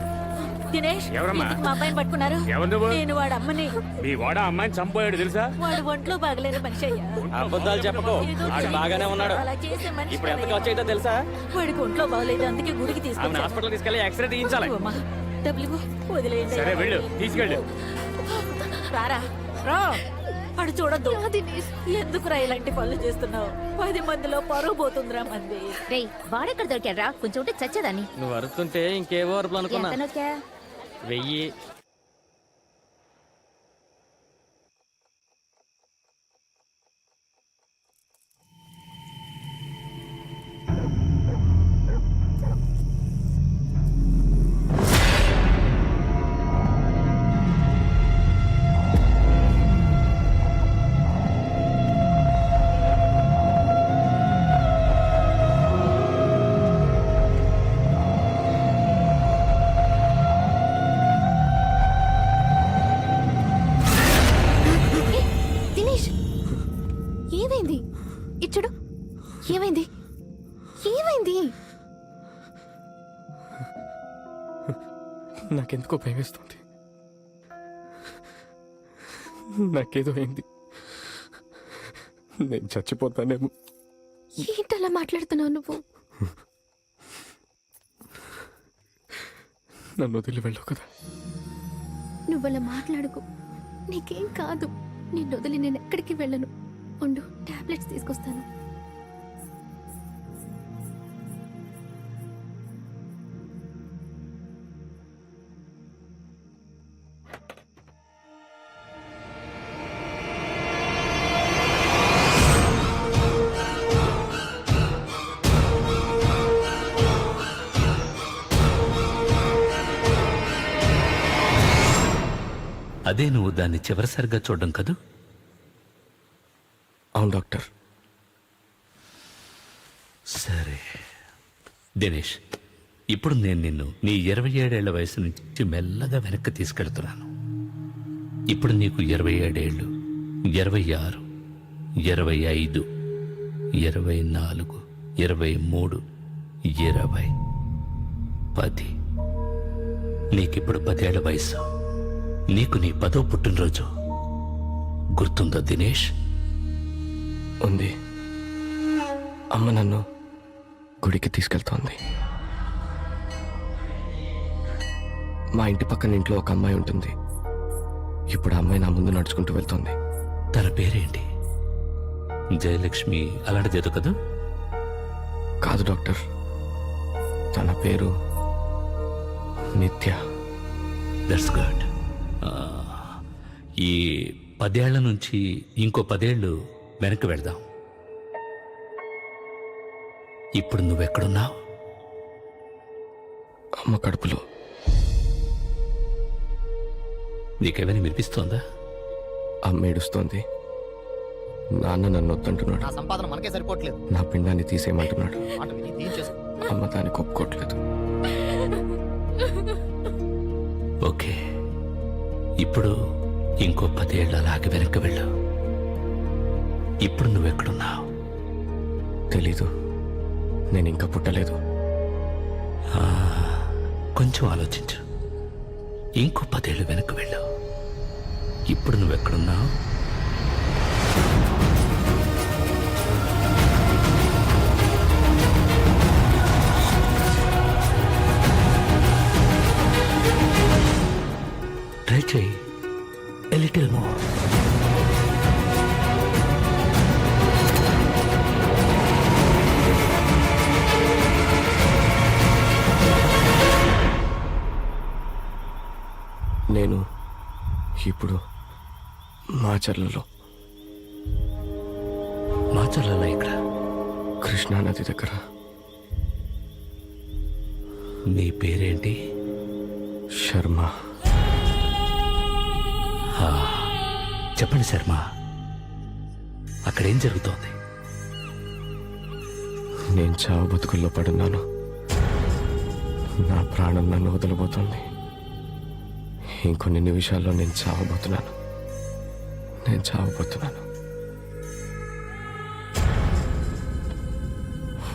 దినేష్, ఎవరమ్మా? ఎందుకు మా అబ్బాయిని పట్టుకున్నారు? ఎవరు నువ్వు? నేను వాడు అమ్మని. మీ వాడ అమ్మాయిని చంపోయాడు తెలుసా? వాడు ఒంట్లో బాగలేని మనిషి అయ్యా. అబద్ధాలు చెప్పకు, ఏదో వాడు బాగానే ఉన్నాడు. అలా చేసే మనిషి ఇప్పుడు ఎంత కాదయ్యా. ఖర్చు అవుతుందో తెలుసా? వాడికి ఒంట్లో బాగలేదు, అందుకే గుడికి ఆమె తీసుకొచ్చాను. హాస్పిటల్ తీసుకెళ్లి ఎక్స్రే తీయించాలి. అమ్మా, డబ్బులు ఇవ్వు, వదిలేయండి. సరే వెళ్ళు, తీసుకెళ్ళు. రారా రా. వాడు చూడద్దు. ఎందుకురా ఇలాంటి పనులు చేస్తున్నావు? 10 మందిలో పరువు పోతుందిరా మంది. రేయ్ వాడెక్కడ దొరికాడ్రా? కొంచెం ఉంటే చచ్చేదాన్ని. నువ్వు అరుతుంటే ఇంకేవో అరుపులు అనుకున్నా. ఎంత నొక్కా? 1000. దినేష్, ఏమైంది? ఇచ్చుడు, ఏమైంది? ఏమైంది? నాకెందుకో భయమేస్తుంది. నాకేదో అయింది. నేను చచ్చిపోతానేమో. ఏంటలా మాట్లాడుతున్నావు నువ్వు? నన్ను వదిలి వెళ్ళవు కదా. నువ్వలా మాట్లాడుకో, నీకేం కాదు. నిన్ను వదిలి నేను ఎక్కడికి వెళ్ళను. ఉండు, టాబ్లెట్స్ తీసుకొస్తాను. అదే నువ్వు దాన్ని చివరిసారిగా చూడడం కదూ? అవును డాక్టర్. సరే దినేష్, ఇప్పుడు నేను నిన్ను నీ 27 ఏళ్ల వయసు నుంచి మెల్లగా వెనక్కి తీసుకెళ్తున్నాను. ఇప్పుడు నీకు 27 ఏళ్ళు, 26, 25, 24, 23, 20, 10. నీకిప్పుడు 10 ఏళ్ల వయసు. నీకు నీ 10వ పుట్టినరోజు గుర్తుందా దినేష్? ఉంది. అమ్మ నన్ను గుడికి తీసుకెళ్తోంది. మా ఇంటి పక్కన ఇంట్లో ఒక అమ్మాయి ఉంటుంది. ఇప్పుడు ఆ అమ్మాయి నా ముందు నడుచుకుంటూ వెళ్తోంది. తన పేరేంటి? జయలక్ష్మి అలాంటిదేదో కదా? కాదు డాక్టర్, తన పేరు నిత్య. That's good. ఈ 10 ఏళ్ల నుంచి ఇంకో 10 ఏళ్ళు వెనక్కి వెళ్దాం. ఇప్పుడు నువ్వెక్కడున్నావు? అమ్మ కడుపులో. నీకేమైనా వినిపిస్తోందా? అమ్మ ఏడుస్తోంది. నాన్న నన్ను వద్దంటున్నాడు. నా సంపాదన మనకే సరిపోవట్లేదు. నా పిండాన్ని తీసేయమంటున్నాడు. మాట విని తీయించేసుకో. అమ్మ దానికి ఒప్పుకోవట్లేదు. ఓకే, ఇప్పుడు ఇంకో 10 ఏళ్ళు అలాగే వెనక్కి వెళ్ళు. ఇప్పుడు నువ్వెక్కడున్నావు? తెలీదు. నేను ఇంకా పుట్టలేదు. కొంచెం ఆలోచించు. ఇంకో 10 ఏళ్ళు వెనక్కి వెళ్ళు. ఇప్పుడు నువ్వెక్కడున్నావు? ట్రై చేయి. A little more. నేను ఇప్పుడు మాచర్లలో. మాచర్లలో ఇక్కడ కృష్ణానది దగ్గర. నీ పేరేంటి? శర్మ. చెప్పండి శర్మ, అక్కడేం జరుగుతోంది? నేను చావు బతుకుల్లో పడున్నాను. నా ప్రాణం నన్ను వదలబోతుంది. ఇంకొన్ని నిమిషాల్లో నేను చావబోతున్నాను.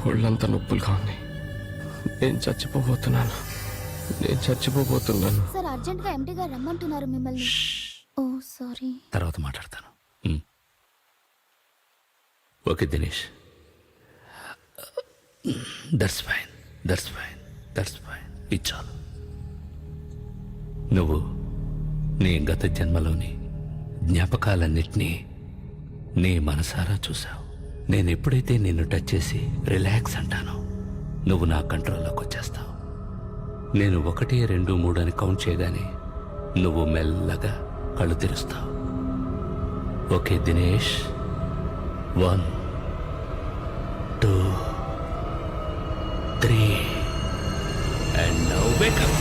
ఒళ్ళంతా నొప్పులుగా ఉంది. నేను చచ్చిపోబోతున్నాను. సార్ అర్జెంట్ గా ఎండి గారు రమ్మంటున్నారు మిమ్మల్ని. ఓ సారీ. తర్వాత మాట్లాడతాను. Okay Dinesh, that's fine. ఇది చాలు. నువ్వు నీ గత జన్మలోని జ్ఞాపకాలన్నిటినీ నీ మనసారా చూసావు. నేను ఎప్పుడైతే నిన్ను టచ్ చేసి రిలాక్స్ అంటానో నువ్వు నా కంట్రోల్లోకి వచ్చేస్తావు. నేను 1, 2, 3 అని కౌంట్ చేయగానే నువ్వు మెల్లగా కళ్ళు తెరుస్తావు. Okay Dinesh, 1, 2, 3 and now wake up.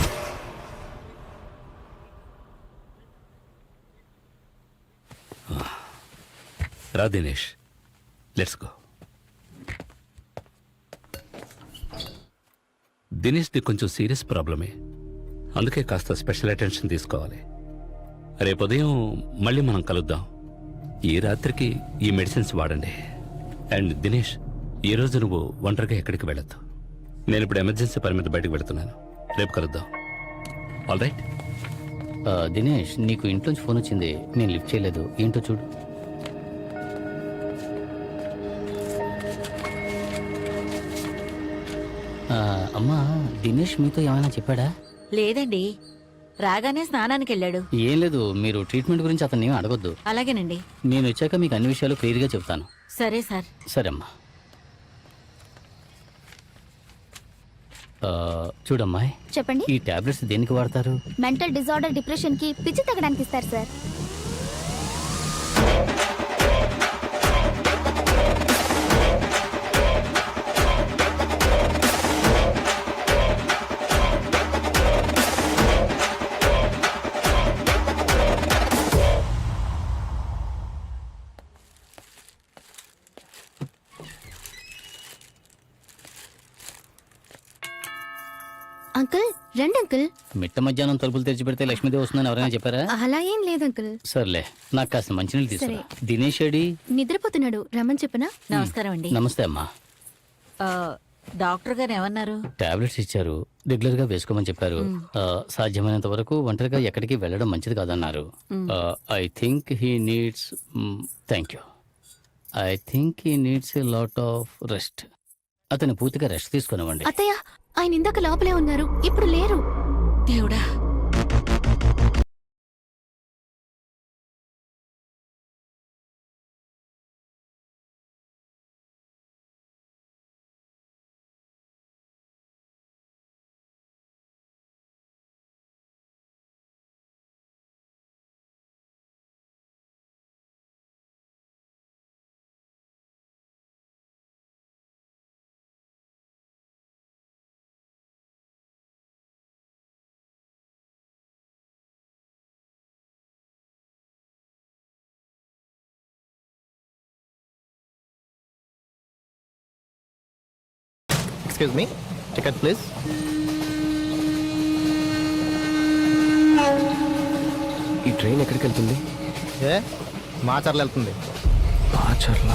రా దినేష్, లెట్స్ గో. దినేష్ది కొంచెం సీరియస్ ప్రాబ్లమే, అందుకే కాస్త స్పెషల్ అటెన్షన్ తీసుకోవాలి. రేపు ఉదయం మళ్ళీ మనం కలుద్దాం. ఈ రాత్రికి ఈ మెడిసిన్స్ వాడండి. అండ్ దినేష్, ఈరోజు నువ్వు ఒంటరిగా ఎక్కడికి వెళ్ళొద్దు. నేను ఇప్పుడు ఎమర్జెన్సీ పని మీద బయటకు వెళుతున్నాను. రేపు కలుద్దాం. All right? దినేష్, నీకు ఇంట్లోంచి ఫోన్ వచ్చింది, నేను లిఫ్ట్ చేయలేదు. ఏంటో చూడు. అమ్మా, దినేష్ మీతో ఏమైనా చెప్పాడా? లేదండి, రాగానే స్నానానికి వెళ్ళాడు. ఏం లేదు, మీరు ట్రీట్మెంట్ గురించి అతన్ని ఏమీ అడగొద్దు. అలాగేనండి. నేను వచ్చాక మీకు అన్ని విషయాలు క్లియర్గా చెప్తాను. సరే సార్. సరే అమ్మా. చూడమ్మాయి, చెప్పండి. ఈ టాబ్లెట్స్ దేనికి వాడతారు? మెంటల్ డిజార్డర్, డిప్రెషన్ కి పిచ్చి తగ్గడానికి ఇస్తారు సార్. అంకుల్ రండి అంకుల్. మిట్ట మధ్యాహ్నం తలుపులు తెరిచి పెడితే లక్ష్మీదేవి వస్తుందని ఎవరైనా చెప్పారా? అలా ఏం లేదు అంకుల్. సర్లే, నాకు కాస్త మంచినీళ్ళు తీసుకురా. దినేష్ ఏడి? నిద్రపోతున్నాడు, రమ్మని చెప్పనా? నమస్కారం అండి. నమస్తే అమ్మా. డాక్టర్ గారు ఏమన్నారు? టాబ్లెట్స్ ఇచ్చారు, రెగ్యులర్ గా వేసుకోమని చెప్పారు. సాధ్యమైనంత వరకు ఒంటరిగా ఎక్కడికి వెళ్ళడం మంచిది కాదన్నారు. I think he needs a lot of rest. అతను పూర్తిగా రెస్ట్ తీసుకునివ్వండి. అత్తయ్య, ఆయన ఇందాక లోపలే ఉన్నారు, ఇప్పుడు లేరు. దేవుడా, ఎక్స్క్యూజ్ మీ, టికెట్ ప్లీజ్. ఈ ట్రైన్ ఎక్కడికి వెళ్తుంది? మాచర్ల వెళ్తుంది. మాచర్ల?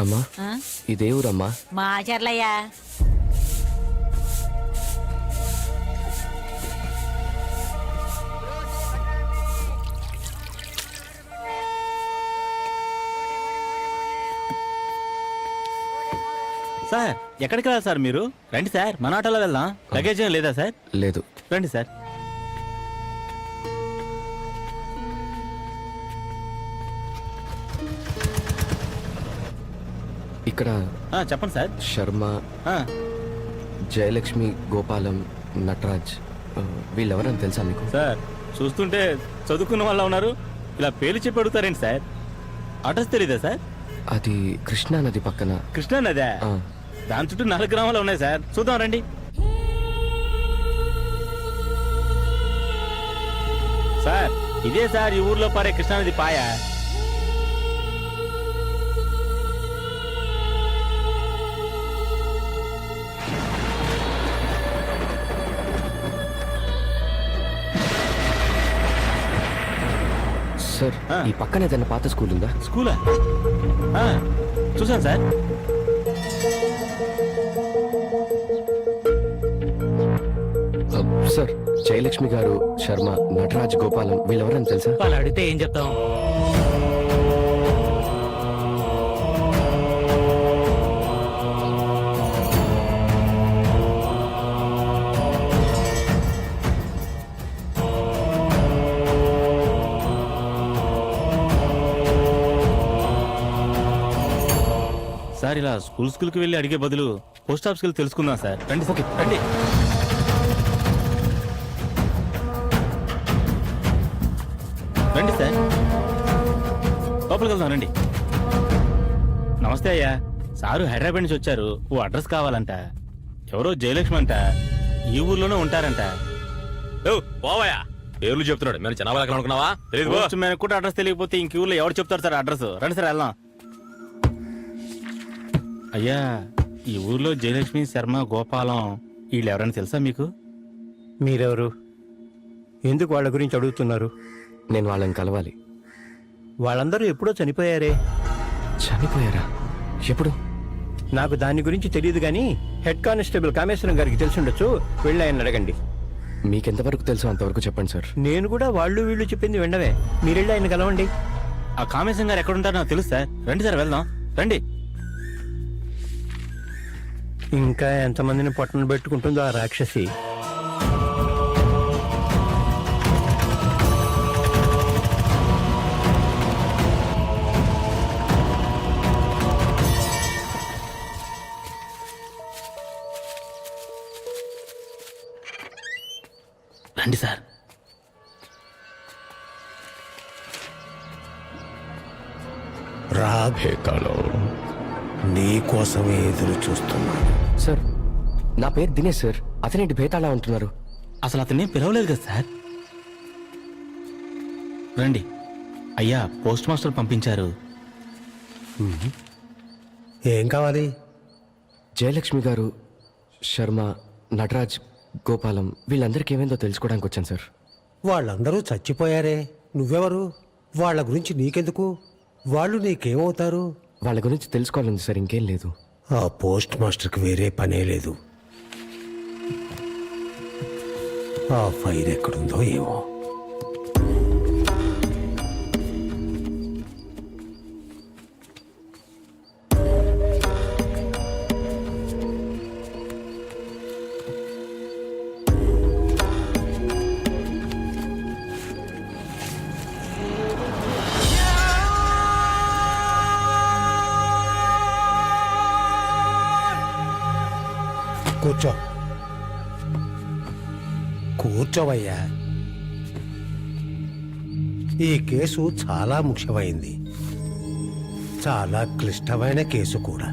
అమ్మా, ఇదే ఊరమ్మా? మా చర్లయ్యా. సార్, ఎక్కడికి వెళ్ళాలి సార్ మీరు? రండి సార్, మన ఆటోలో వెళ్దాం. లగేజ్ ఏం లేదా సార్? లేదు. రండి సార్. ఇక్కడ చెప్పండి సార్. శర్మ, జయలక్ష్మి, గోపాలం, నటరాజ్ వీళ్ళెవరని తెలుసా మీకు? సార్ చూస్తుంటే చదువుకున్న వాళ్ళ ఉన్నారు, ఇలా పేర్లు చెప్పి అడుగుతారేంటి సార్? అడ్రస్ తెలీదా సార్? అది కృష్ణా నది పక్కన. కృష్ణా నదే? ఆ, దాని చుట్టూ 4 గ్రామాలు ఉన్నాయి సార్, చూద్దాం రండి. సార్ ఇదే సార్ ఈ ఊర్లో పారే కృష్ణానది పాయ. సార్ ఈ పక్కన ఏదైనా పాత స్కూల్ ఉందా? స్కూలా? చూసాను సార్. సార్ జయలక్ష్మి గారు, శర్మ, నటరాజ్, గోపాలం వీళ్ళెవరని తెలుసా? వాళ్ళు అడిగితే ఏం చెప్తాం? సార్ ఇలా స్కూల్కి వెళ్ళి అడిగే బదులు పోస్ట్ ఆఫీస్కి వెళ్ళి తెలుసుకుందాం సార్. రండి. ఓకే రండి. రండి సార్, లోపలికి వెళ్దాం రండి. నమస్తే అయ్యా. సారు హైదరాబాద్ నుంచి వచ్చారు, ఓ అడ్రస్ కావాలంట. ఎవరో జయలక్ష్మి అంట, ఈ ఊర్లోనే ఉంటారంట. పోవయా, పేర్లు చెప్తున్నాడు. మేము జనాభా అనుకున్నావా? మనకు కూడా అడ్రస్ తెలియకపోతే ఇంక ఊర్లో ఎవరు చెప్తారు సార్ అడ్రస్? రండి సార్ వెళ్దాం. అయ్యా ఈ ఊర్లో జయలక్ష్మి, శర్మ, గోపాలం వీళ్ళు ఎవరైనా తెలుసా మీకు? మీరెవరు? ఎందుకు వాళ్ళ గురించి అడుగుతున్నారు? నేను వాళ్ళని కలవాలి. వాళ్ళందరూ ఎప్పుడో చనిపోయారే. చనిపోయారా? ఎప్పుడు? నాకు దాని గురించి తెలియదు కానీ హెడ్ కానిస్టేబుల్ కామేశ్వరం గారికి తెలిసి వెళ్ళి ఆయన అడగండి. మీకెంతవరకు తెలుసో అంతవరకు చెప్పండి సార్. నేను కూడా వాళ్ళు వీళ్ళు చెప్పింది వినడమే. మీరెళ్ళి ఆయన కలవండి. ఆ కామేశం గారు ఎక్కడుంటారో నాకు తెలుసు సార్. రండి సార్ వెళ్దాం రండి. ఇంకా ఎంతమందిని పొట్టను పెట్టుకుంటుందో ఆ రాక్షసి. రండి సార్. రాబే కాలం నీ కోసమే ఎదురు చూస్తున్నాను. సార్ నా పేరు దినేష్ సార్. అతనేంటి భేతాళా అంటున్నారు? అసలు అతన్ని పిలవలేదు కదా సార్. రండి అయ్యా, పోస్ట్ మాస్టర్ పంపించారు. ఏం కావాలి? జయలక్ష్మి గారు, శర్మ, నటరాజ్, గోపాలం వీళ్ళందరికీ ఏమైందో తెలుసుకోవడానికి వచ్చాను సార్. వాళ్ళందరూ చచ్చిపోయారే, నువ్వెవరు? వాళ్ళ గురించి నీకెందుకు? వాళ్ళు నీకేమవుతారు? వాళ్ళ గురించి తెలుసుకోవాలంది సార్, ఇంకేం లేదు. ఆ పోస్ట్ మాస్టర్కి వేరే పనే లేదు. ఆ ఫైర్ ఎక్కడుందో ఏమో. కూర్చో, కూర్చోవయ్యా. ఈ కేసు చాలా ముఖ్యమైంది, చాలా క్లిష్టమైన కేసు కూడా.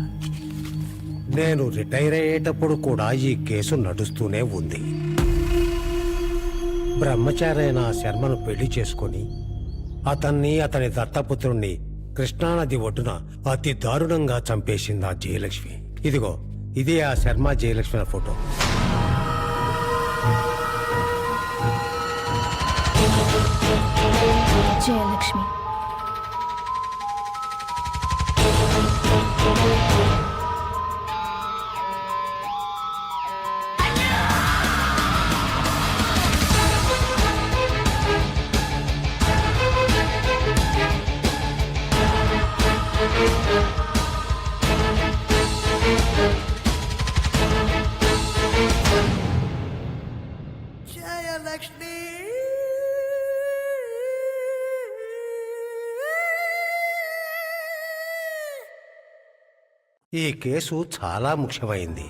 నేను రిటైర్ అయ్యేటప్పుడు కూడా ఈ కేసు నడుస్తూనే ఉంది. బ్రహ్మచారైన శర్మను పెళ్లి చేసుకొని అతన్ని, అతని దత్తపుత్రుణ్ణి కృష్ణానది ఒడ్డున అతి దారుణంగా చంపేసింది ఆ జయలక్ష్మి. ఇదిగో ఇదే ఆ శర్మ జయలక్ష్మి ఫోటో. జయలక్ష్మి ఈ కేసు చాలా ముఖ్యమైంది,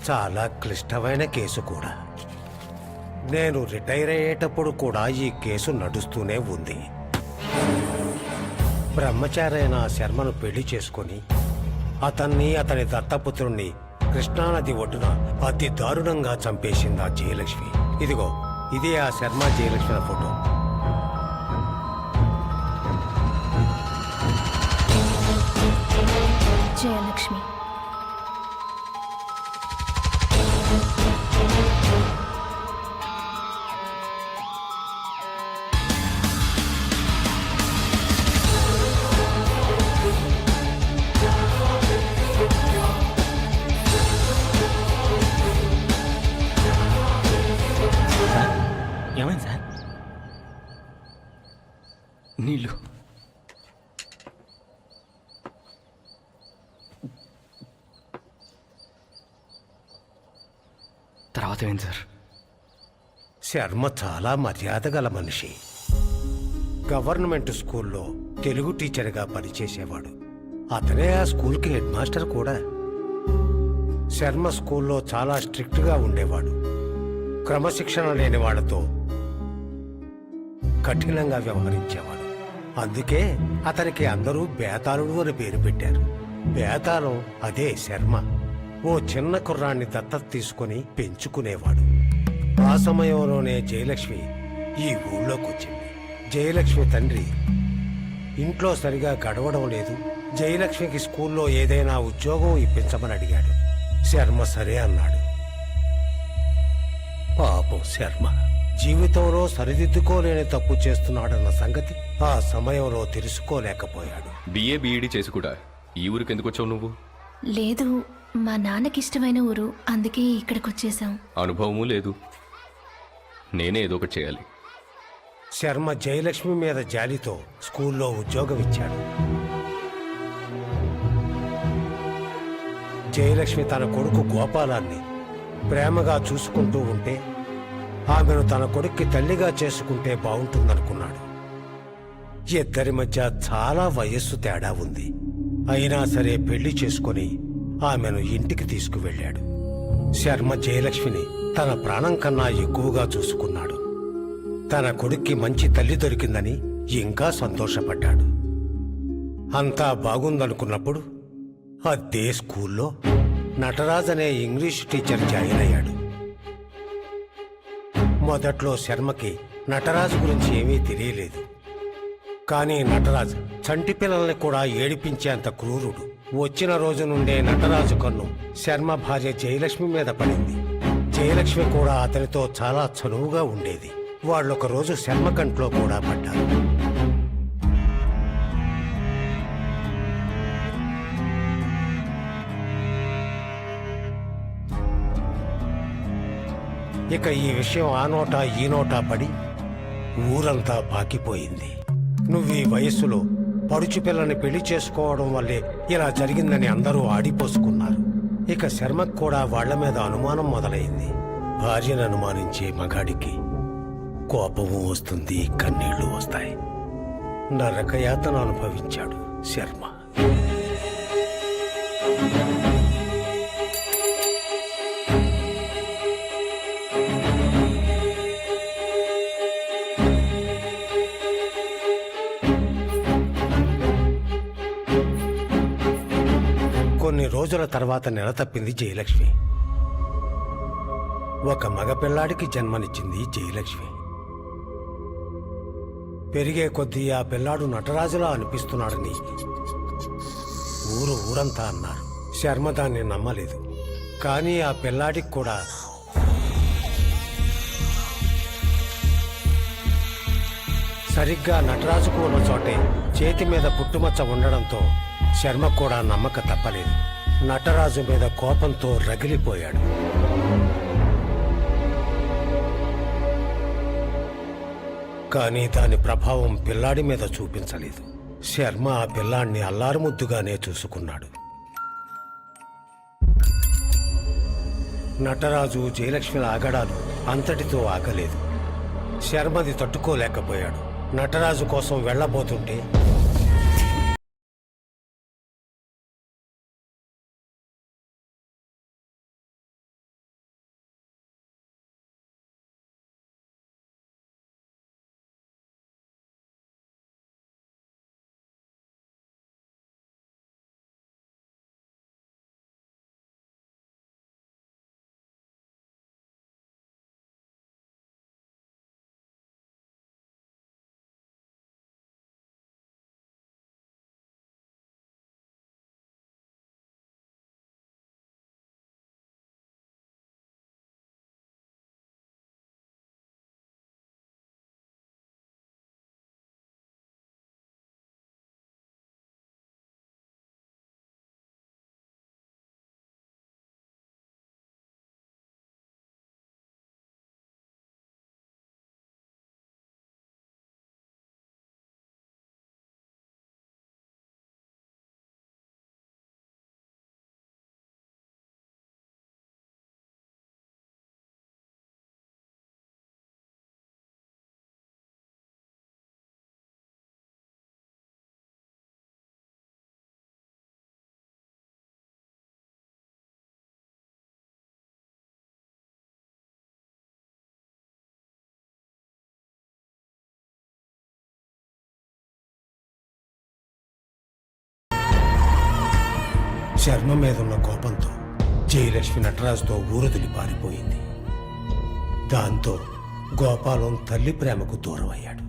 చాలా క్లిష్టమైన కేసు కూడా. నేను రిటైర్ అయ్యేటప్పుడు కూడా ఈ కేసు నడుస్తూనే ఉంది. బ్రహ్మచారి అయిన శర్మను పెళ్లి చేసుకొని అతన్ని అతని దత్తపుత్రుణ్ణి కృష్ణానది ఒడ్డున అతి దారుణంగా చంపేసింది ఆ జయలక్ష్మి. ఇదిగో ఇదే ఆ శర్మ జయలక్ష్మి ఫోటో. జయలక్ష్మి. ఏమైంది సార్? నీళ్ళు. తర్వాత ఏంటి సార్? శర్మ చాలా మర్యాద గల మనిషి. గవర్నమెంట్ స్కూల్లో తెలుగు టీచర్గా పనిచేసేవాడు. అతనే ఆ స్కూల్కి హెడ్ మాస్టర్ కూడా. శర్మ స్కూల్లో చాలా స్ట్రిక్ట్గా ఉండేవాడు. క్రమశిక్షణ లేని వాళ్లతో కఠినంగా వ్యవహరించేవాడు. అందుకే అతనికి అందరూ బేతాళుడు అని పేరు పెట్టారు. బేతాళం అదే శర్మ. ఓ చిన్న కుర్రాన్ని దత్తత తీసుకుని పెంచుకునేవాడు. ఆ సమయంలోనే జయలక్ష్మి ఈ ఊళ్ళోకి వచ్చింది. జయలక్ష్మి తండ్రి ఇంట్లో సరిగా గడవడం లేదు, జయలక్ష్మికి స్కూల్లో ఏదైనా ఉద్యోగం ఇప్పించమని అడిగాడు. శర్మ సరే అన్నాడు. పాపం శర్మ జీవితంలో సరిదిద్దుకోలేని తప్పు చేస్తున్నాడన్న సంగతి ఆ సమయంలో తెలుసుకోలేకపోయాడు. బిఏ బీఈడి చేసి కూడా ఈ ఊరికి ఎందుకు వచ్చావు నువ్వు? లేదు, మా నాన్నకి ఇష్టమైన ఊరు, అందుకే ఇక్కడికి వచ్చేసాం. అనుభవము లేదు, నేనే ఏదో ఒకటి చేయాలి. శర్మ జయలక్ష్మి మీద జాలితో స్కూల్లో ఉద్యోగం ఇచ్చాడు. జయలక్ష్మి తన కొడుకు గోపాలాన్ని ప్రేమగా చూసుకుంటూ ఉంటే ఆమెను తన కొడుక్కి తల్లిగా చేసుకుంటే బాగుంటుందనుకున్నాడు. ఇద్దరి మధ్య చాలా వయస్సు తేడా ఉంది. అయినా సరే పెళ్లి చేసుకొని ఆమెను ఇంటికి తీసుకువెళ్ళాడు. శర్మ జయలక్ష్మిని తన ప్రాణం కన్నా ఎక్కువగా చూసుకున్నాడు. తన కొడుక్కి మంచి తల్లి దొరికిందని ఇంకా సంతోషపడ్డాడు. అంతా బాగుందనుకున్నప్పుడు అదే స్కూల్లో నటరాజ్ అనే ఇంగ్లీష్ టీచర్ జాయిన్ అయ్యాడు. మొదట్లో శర్మకి నటరాజు గురించి ఏమీ తెలియలేదు. కానీ నటరాజు చంటి పిల్లల్ని కూడా ఏడిపించేంత క్రూరుడు. వచ్చిన రోజు నుండే నటరాజు కన్ను శర్మ భార్య జయలక్ష్మి మీద పడింది. జయలక్ష్మి కూడా అతనితో చాలా చనువుగా ఉండేది. వాళ్ళొక రోజు శర్మ కంట్లో కూడా పడ్డారు. ఇక ఈ విషయం ఆ నోటా ఈ నోటా పడి ఊరంతా పాకిపోయింది. నువ్వు ఈ వయస్సులో పడుచు పిల్లని పెళ్లి చేసుకోవడం వల్లే ఇలా జరిగిందని అందరూ ఆడిపోసుకున్నారు. ఇక శర్మకు కూడా వాళ్ల మీద అనుమానం మొదలైంది. భార్యను అనుమానించే మగాడికి కోపము వస్తుంది, కన్నీళ్లు వస్తాయి. నరకయాతన అనుభవించాడు శర్మ. కొన్ని రోజుల తర్వాత నెల తప్పింది జయలక్ష్మి. ఒక మగపిల్లాడికి జన్మనిచ్చింది జయలక్ష్మి. పెరిగే కొద్దీ ఆ పిల్లాడు నటరాజులా అనిపిస్తున్నాడని ఊరంతా అన్నారు. శర్మ దాన్ని నమ్మలేదు. కానీ ఆ పిల్లాడికి కూడా సరిగ్గా నటరాజుకు ఉన్న చోటే చేతి మీద పుట్టుమచ్చ ఉండడంతో శర్మ కూడా నమ్మక తప్పలేదు. నటరాజు మీద కోపంతో రగిలిపోయాడు. కానీ దాని ప్రభావం పిల్లాడి మీద చూపించలేదు. శర్మ ఆ పిల్లాడిని అల్లారుముద్దుగానే చూసుకున్నాడు. నటరాజు జయలక్ష్మిల ఆగడాలు అంతటితో ఆగలేదు. శర్మది తట్టుకోలేకపోయాడు. నటరాజు కోసం వెళ్ళబోతుంటే శర్మ మీదున్న కోపంతో జయలక్ష్మి నటరాజుతో ఊరొదిలి పారిపోయింది. దాంతో గోపాలం తల్లి ప్రేమకు దూరమయ్యాడు.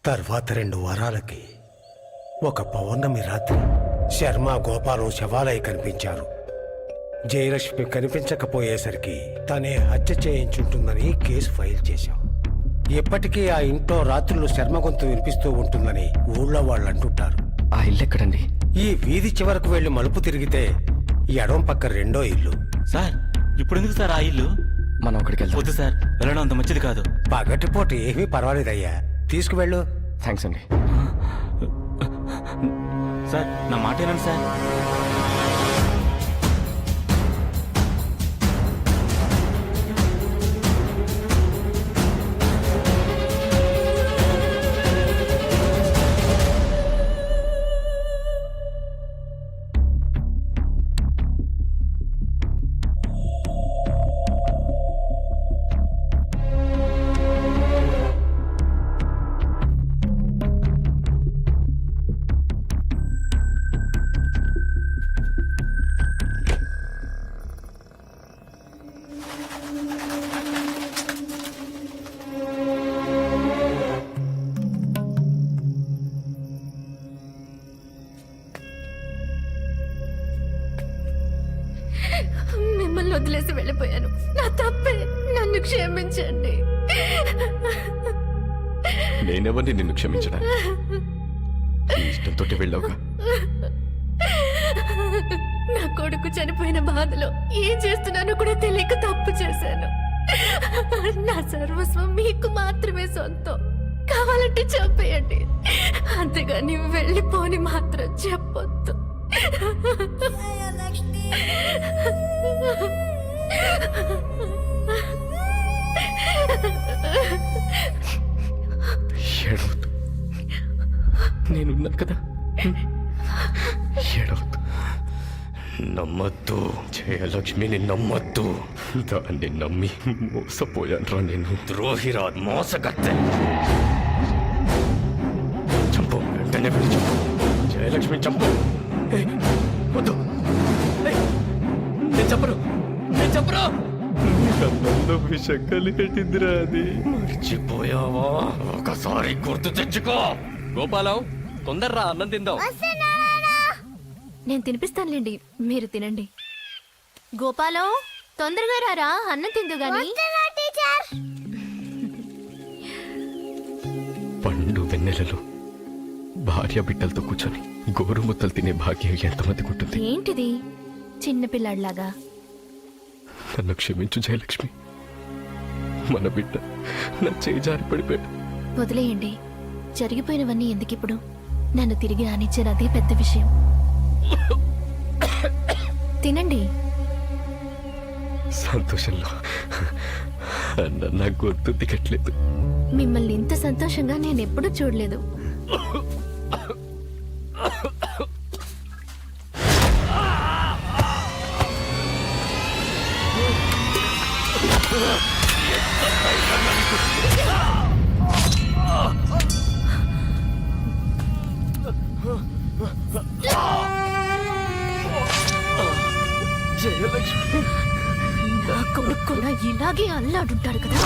తర్వాత 2 వారాలకి ఒక పౌర్ణమి రాత్రి శర్మ గోపాలం శవాలై కనిపించారు. జయలక్ష్మి కనిపించకపోయేసరికి తనే హత్య చేయించుంటుందని కేసు ఫైల్ చేశాం. ఇప్పటికీ ఆ ఇంట్లో రాత్రులు శర్మ గొంతు వినిపిస్తూ ఉంటుందని ఊళ్ళో వాళ్ళు అంటుంటారు. ఆ ఇల్లు ఎక్కడండి? ఈ వీధి చివరకు వెళ్లి మలుపు తిరిగితే ఎడం పక్క రెండో ఇల్లు. సార్ ఇప్పుడు ఎందుకు సార్ ఆ ఇల్లు? మనం అక్కడికి వెళ్దాం. వద్దు సార్, వెళ్ళడం అంత మంచిది కాదు. పగటిపూట ఏమీ పర్వాలేదయ్యా, తీసుకువెళ్ళు. థ్యాంక్స్ అండి. సార్ నా మాట ఏనండి సార్. మిమ్మల్ని వదిలేసి వెళ్ళిపోయాను. నా తప్పే, నన్ను క్షమించండి. నేనెవరిని నిన్ను క్షమించడానికి? నీ ఇష్టంతో వెళ్ళావుగా. నా కొడుకు చనిపోయిన బాధలో ఏం చేస్తున్నానో కూడా తెలియక తప్పు చేశాను. నా సర్వస్వం మీకు మాత్రమే సొంతం. కావాలంటే చంపేయండి, అంతేగాని వెళ్ళిపోని మాత్రం చెప్పొద్దు. ఏడవద్దు, నేనున్నాను కదా. ఏడవద్దు. నమ్మద్దు జయలక్ష్మిని, నమ్మద్దు. దాన్ని నమ్మి మోసపోయాను. నేను ద్రోహిరా, మోసగత్తె. చంపు, వెంటనే వెళ్ళి చంపు. జయలక్ష్మి చంపు. ఏయ్, వద్దు. ఏయ్, నేను చెప్పను, నేను చెప్పను. విషం కలిగట్టిందిరా అది. మర్చిపోయావా? ఒకసారి గుర్తు తెచ్చుకో. గోపాలం, తొందరరా, అన్నం తిందాం. నేను తినిపిస్తానులేండి, మీరు తినండి. గోపాలం, తొందరగా రారా, అన్నం తిందు గాని. పండు వెన్నెలలో భార్య బిడ్డలతో కూర్చొని గోరుముద్దలు తినే భాగ్యం ఎంతమందికి ఉంటుంది? ఏంటిది చిన్నపిల్లాడిలాగా? నన్ను క్షమించు జయలక్ష్మి. మన బిడ్డ నా చేయి జారి పడిపోయాడు. వదిలేయండి, జరిగిపోయినవన్నీ ఎందుకిప్పుడు? నన్ను తిరిగి ఆనిచ్చారు, అదే పెద్ద విషయం. తినండి. సంతోషంలో అన్న నా గొంతు దిగట్లేదు. మిమ్మల్ని ఇంత సంతోషంగా నేను ఎప్పుడూ చూడలేదు. జయలక్ష్మి, నా కొడుకు కూడా ఇలాగే అల్లాడుంటాడు కదా.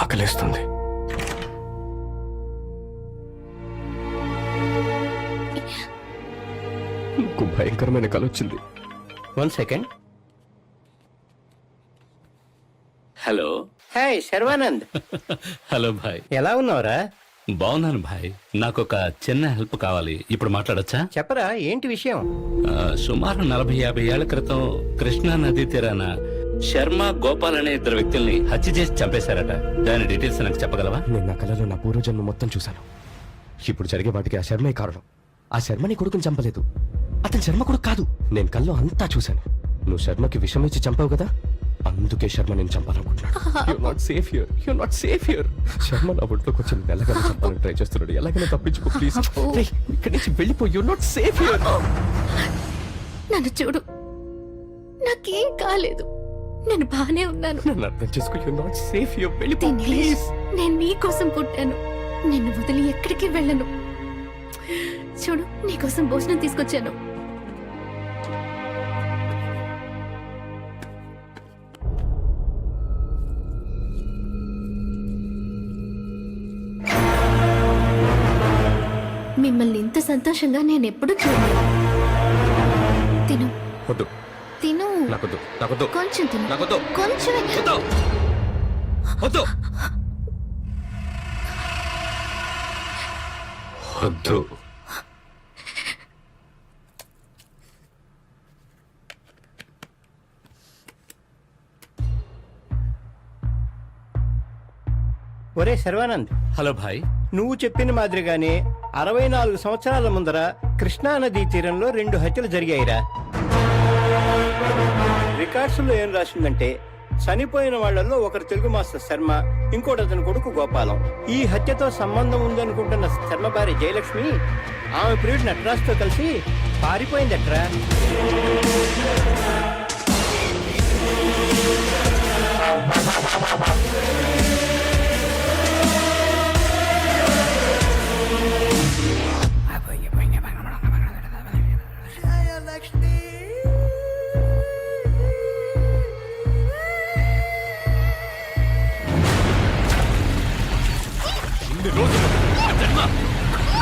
ఆకలేస్తుంది. నాకు భయంకరమైన కల వచ్చింది. 1 second. Hello. Hi Sharwanand. Hello భాయ్, ఎలా ఉన్నావురా? బాగున్నాను భాయ్. నాకు ఒక చిన్న హెల్ప్ కావాలి. ఇప్పుడు మాట్లాడొచ్చా? చెప్పరా ఏంటి విషయం? సుమారు 40-50 ఏళ్ల క్రితం కృష్ణా నదీ తీరాన శర్మ గోపాల్ అనే ఇద్దరు వ్యక్తుల్ని హత్య చేసి చంపేశారట. దాని డీటెయిల్స్ నాకు చెప్పగలవా? నేను నా కళలో నా పూర్వజన్మ మొత్తం చూశాను. ఇప్పుడు జరిగే వాటికి ఆ శర్మే కారణం. ఆ శర్మని కొడుకుని చంపలేదు, అతని శర్మ కొడుకు కాదు. నేను కల్లో అంతా చూశాను. నువ్వు శర్మకి విషం ఇచ్చి చంపావు కదా, అందుకే శర్మ నేను చంపాలనుకుంటున్నాడు. You're not safe here. You're not safe here. Sharma నా ఒంట్లోకి వచ్చి ఎలాగైనా చంపాలని ట్రై చేస్తున్నాడు. ఎలాగైనా తప్పించుకో ప్లీజ్. ఇక్కడి నుంచి వెళ్ళిపో. You're not safe here. నన్ను చూడు, నాకేం కాలేదు, నేను బానే ఉన్నాను. నన్ను అర్థం చేసుకో. You're not safe here. వెళ్ళిపో దినేష్, ప్లీజ్. నేను నీ కోసం పుట్టాను. నిన్ను వదిలి ఎక్కడికి వెళ్ళను. చూడు, నీకోసం భోజనం తీసుకొచ్చాను. మిమ్మల్ని ఇంత సంతోషంగా నేను ఎప్పుడు చూడలేదు. తిను, వద్దు, తిను, నాకొద్దు, నాకొద్దు, కొంచెం తిను, నాకొద్దు, కొంచెం. వద్దు, వద్దు, వద్దు. ఒరే శర్వానంద్, హలో భాయ్. నువ్వు చెప్పిన మాదిరిగానే 64 సంవత్సరాల ముందర కృష్ణా నదీ తీరంలో 2 హత్యలు జరిగాయిరా. రికార్డ్స్ లో ఏం రాసిందంటే చనిపోయిన వాళ్లలో ఒకరు తెలుగు మాస్టర్ శర్మ, ఇంకోటి అతని కొడుకు గోపాలం. ఈ హత్యతో సంబంధం ఉందనుకుంటున్న శర్మ భార్య జయలక్ష్మి ఆమె ప్రియుడు నటరాజ్తో కలిసి పారిపోయిందట్రా.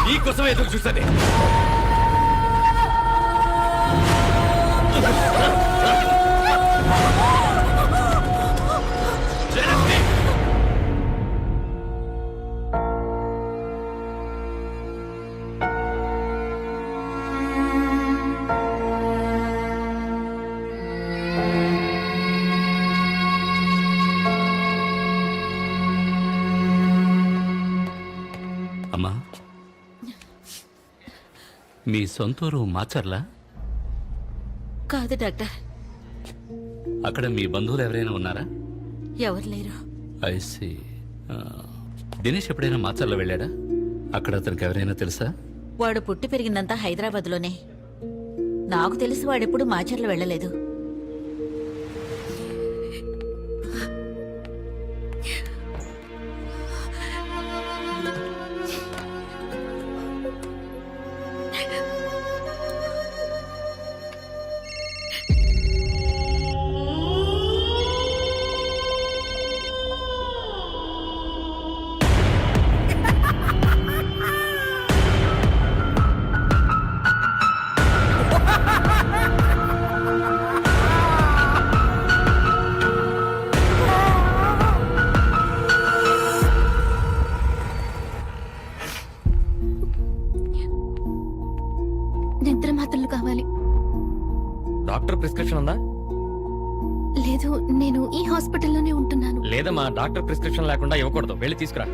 నీకోసమే ఎదురు చూసానే. అమ్మా, మీ సొంతూరు మాచర్లా? కాదు డాక్టర్, అక్కడ మీ బంధువులు ఎవరైనా ఉన్నారా? ఎవరు లేరు. ఐసి. దినేష్ ఎప్పుడైనా మాచర్లో వెళ్ళాడా? అక్కడ అతనికి ఎవరైనా తెలుసా? వాడు పుట్టి పెరిగిందంతా హైదరాబాద్లోనే. నాకు తెలిసి వాడెప్పుడు మాచర్లు వెళ్ళలేదు. నిద్ర మాత్రలు కావాలి. డాక్టర్ ప్రిస్క్రిప్షన్ ఉందా? లేదు, నేను ఈ హాస్పిటల్లోనే ఉంటున్నాను. లేదమ్మా, డాక్టర్ ప్రిస్క్రిప్షన్ లేకుండా ఇవ్వకూడదు. వెళ్ళి తీసుకురా.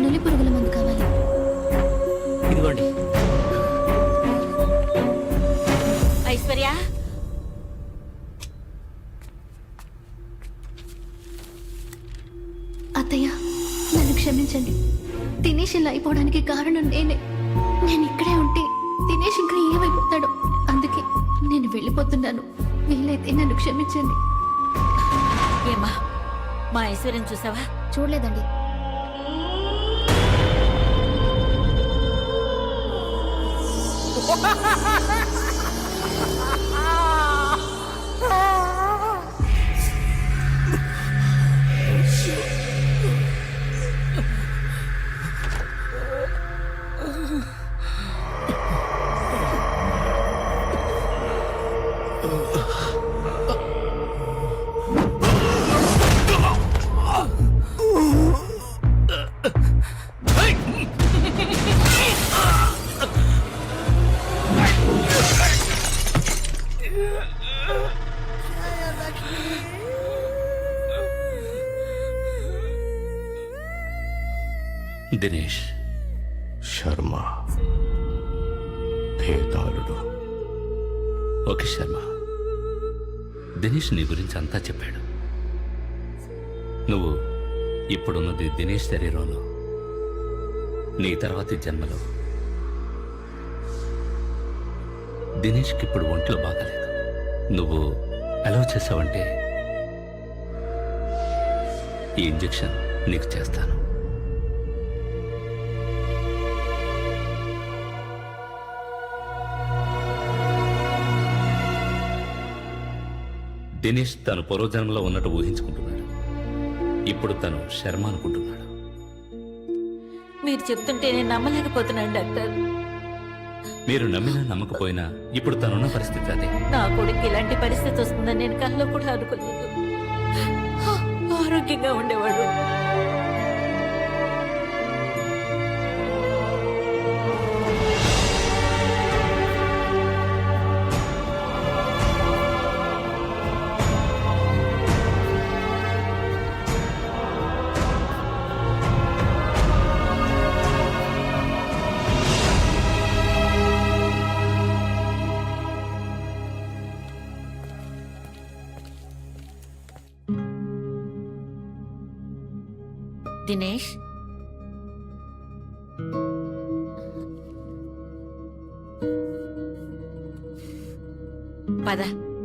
నులి పురుగుల మందు కావాలి. ఇదిగోండి. ఐశ్వర్య, అత్తయ్య, నన్ను క్షమించండి. దినేష్ ఇలా అయిపోవడానికి కారణం నేనే. నేను ఇక్కడే ఉంటే దినేష్ ఇంకా ఏమైపోతాడో, అందుకే నేను వెళ్ళిపోతున్నాను. వీలైతే నన్ను క్షమించండి. ఏమా మా ఐశ్వర్యం చూసావా? చూడలేదండి. దినేష్, శర్మ భేదాళుడు. ఓకే శర్మ, దినేష్ నీ గురించి అంతా చెప్పాడు. నువ్వు ఇప్పుడున్నది దినేష్ శరీరంలో, నీ తర్వాతి జన్మలో. దినేష్కి ఇప్పుడు ఒంట్లో బాగాలేదు. నువ్వు అలౌ చేసావంటే ఈ ఇంజెక్షన్ నీకు చేస్తాను. దినేష్ తను పూర్వజన్మలో ఉన్నట్టు ఊహించుకుంటున్నాడు. ఇప్పుడు తను శర్మ అనుకుంటున్నాడు. మీరు చెప్తుంటే నేను నమ్మలేకపోతున్నాను డాక్టర్. మీరు నమ్మినా నమ్మకపోయినా ఇప్పుడు తనున్న పరిస్థితి అదే. నా కొడుకు ఇలాంటి పరిస్థితి వస్తుందని నేను కల్లో కూడా అనుకోలేదు. ఆరోగ్యంగా ఉండేవాడు. దినేష్, పద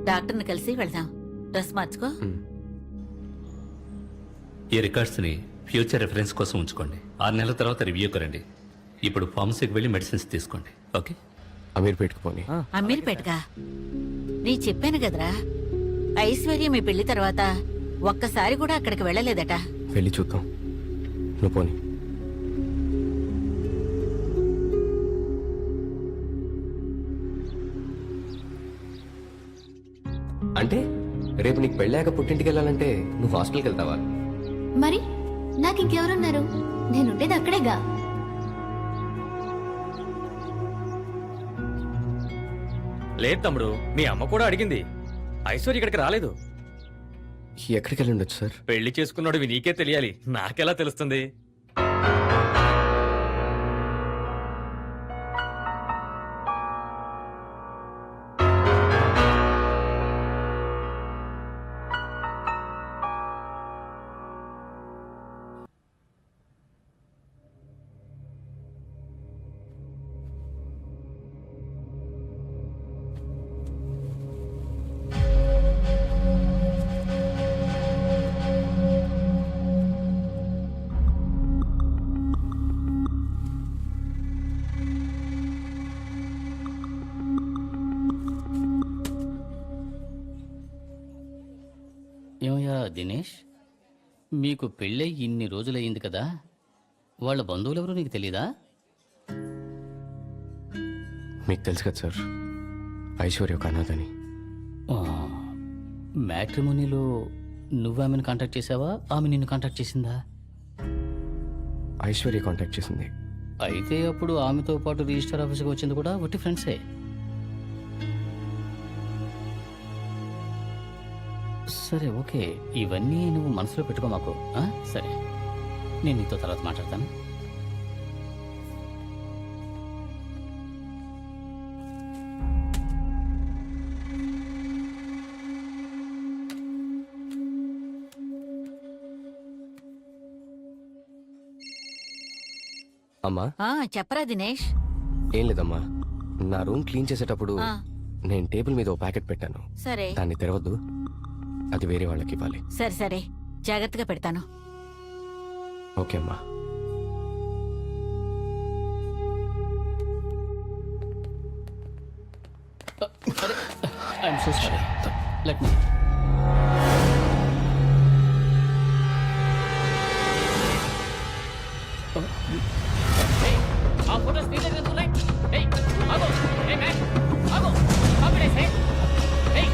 డాక్టర్ని కలిసి వెళ్దాం. డ్రెస్ మార్చుకో. ఈ రికార్డ్స్ని ఫ్యూచర్ రెఫరెన్స్ కోసం ఉంచుకోండి. 6 నెలల తర్వాత రివ్యూకి రండి. ఇప్పుడు ఫార్మసీకి వెళ్ళి మెడిసిన్స్ తీసుకోండి. ఓకే? అమీర్పేట్కి పోనీ. అమీర్పేటగా? నీ చెప్పాను కదరా, ఐశ్వర్య మీ పెళ్లి తర్వాత ఒక్కసారి కూడా అక్కడికి వెళ్ళలేదట. వెళ్ళి చూద్దాం. నువ్వు పోనీ. అంటే రేపు నీకు పెళ్ళాక పుట్టింటికి వెళ్ళాలంటే నువ్వు హాస్టల్కి వెళ్తావా? మరి నాకు ఇంకెవరున్నారు? నేనుండేది అక్కడేగా. లేదు తమ్ముడు, మీ అమ్మ కూడా అడిగింది. ఐశ్వర్య ఇక్కడికి రాలేదు. ఎక్కడికి వెళ్ళి ఉండొచ్చు సార్? పెళ్లి చేసుకున్నాడు నీకే తెలియాలి, నాకెలా తెలుస్తుంది? ఏమయ్యా దినేష్, మీకు పెళ్ళై ఇన్ని రోజులయ్యింది కదా, వాళ్ళ బంధువులెవరూ నీకు తెలీదా? మీకు తెలుసు కదా సార్, ఐశ్వర్య ఒక అనాథని. మ్యాట్రిమోనీలో నువ్వు ఆమెను కాంటాక్ట్ చేసావా, ఆమె నిన్ను కాంటాక్ట్ చేసిందా? ఐశ్వర్య కాంటాక్ట్ చేసింది. అయితే అప్పుడు ఆమెతో పాటు రిజిస్టర్ ఆఫీస్కి వచ్చింది కూడా ఒట్టి ఫ్రెండ్సే. సరే ఓకే, ఇవన్నీ నువ్వు మనసులో పెట్టుకో మాకు. సరే, నేను నీతో తర్వాత మాట్లాడతాను. అమ్మా. చెప్పరా దినేష్? ఏం లేదమ్మా, నా రూమ్ క్లీన్ చేసేటప్పుడు ఆ. నేను టేబుల్ మీద ఓ ప్యాకెట్ పెట్టాను. సరే దాన్ని తెరవద్దు, అది వేరే వాళ్ళకి ఇవ్వాలి. సరే సరే, జాగ్రత్తగా పెడతాను. ఓకే అమ్మా. I'm so sorry, let me. ఆ ఫోటోస్ నీ దగ్గర ఉన్నాయి. ఏయ్ ఆగు, ఏ మ్యాన్ ఆగు, ఆపడేసే. ఏయ్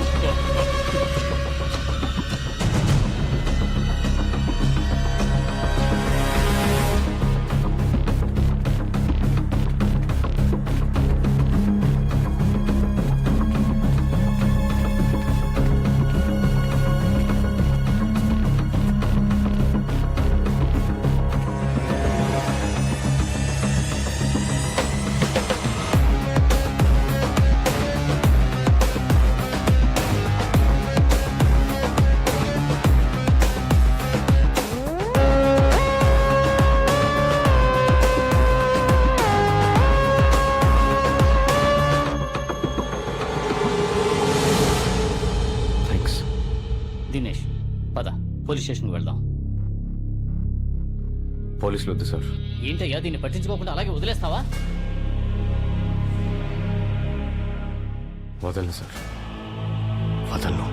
దినేష్ పద పోలీస్ స్టేషన్కి వెళ్దాం. పోలీసులు వద్దు సార్. ఏంటయ్యా దీన్ని పట్టించుకోకుండా అలాగే వదిలేస్తావా? వదలను సార్, వదలను.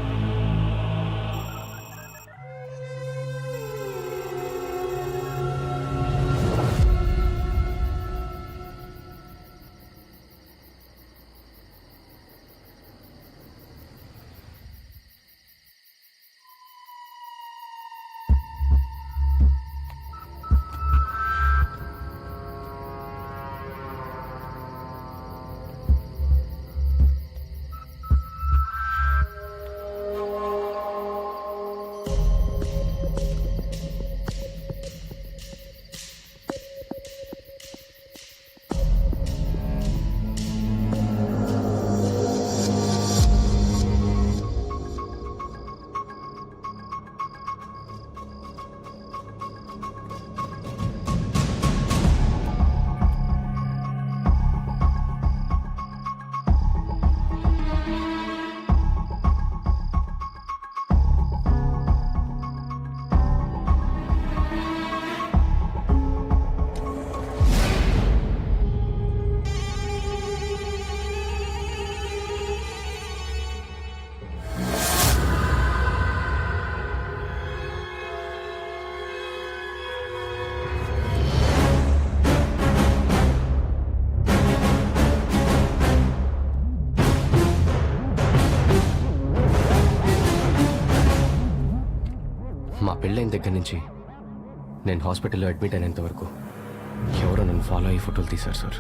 మా పెళ్ళైన దగ్గర నుంచి నేను హాస్పిటల్లో అడ్మిట్ అయినంత వరకు ఎవరో నన్ను ఫాలో అయ్యి ఫోటోలు తీశారు సార్.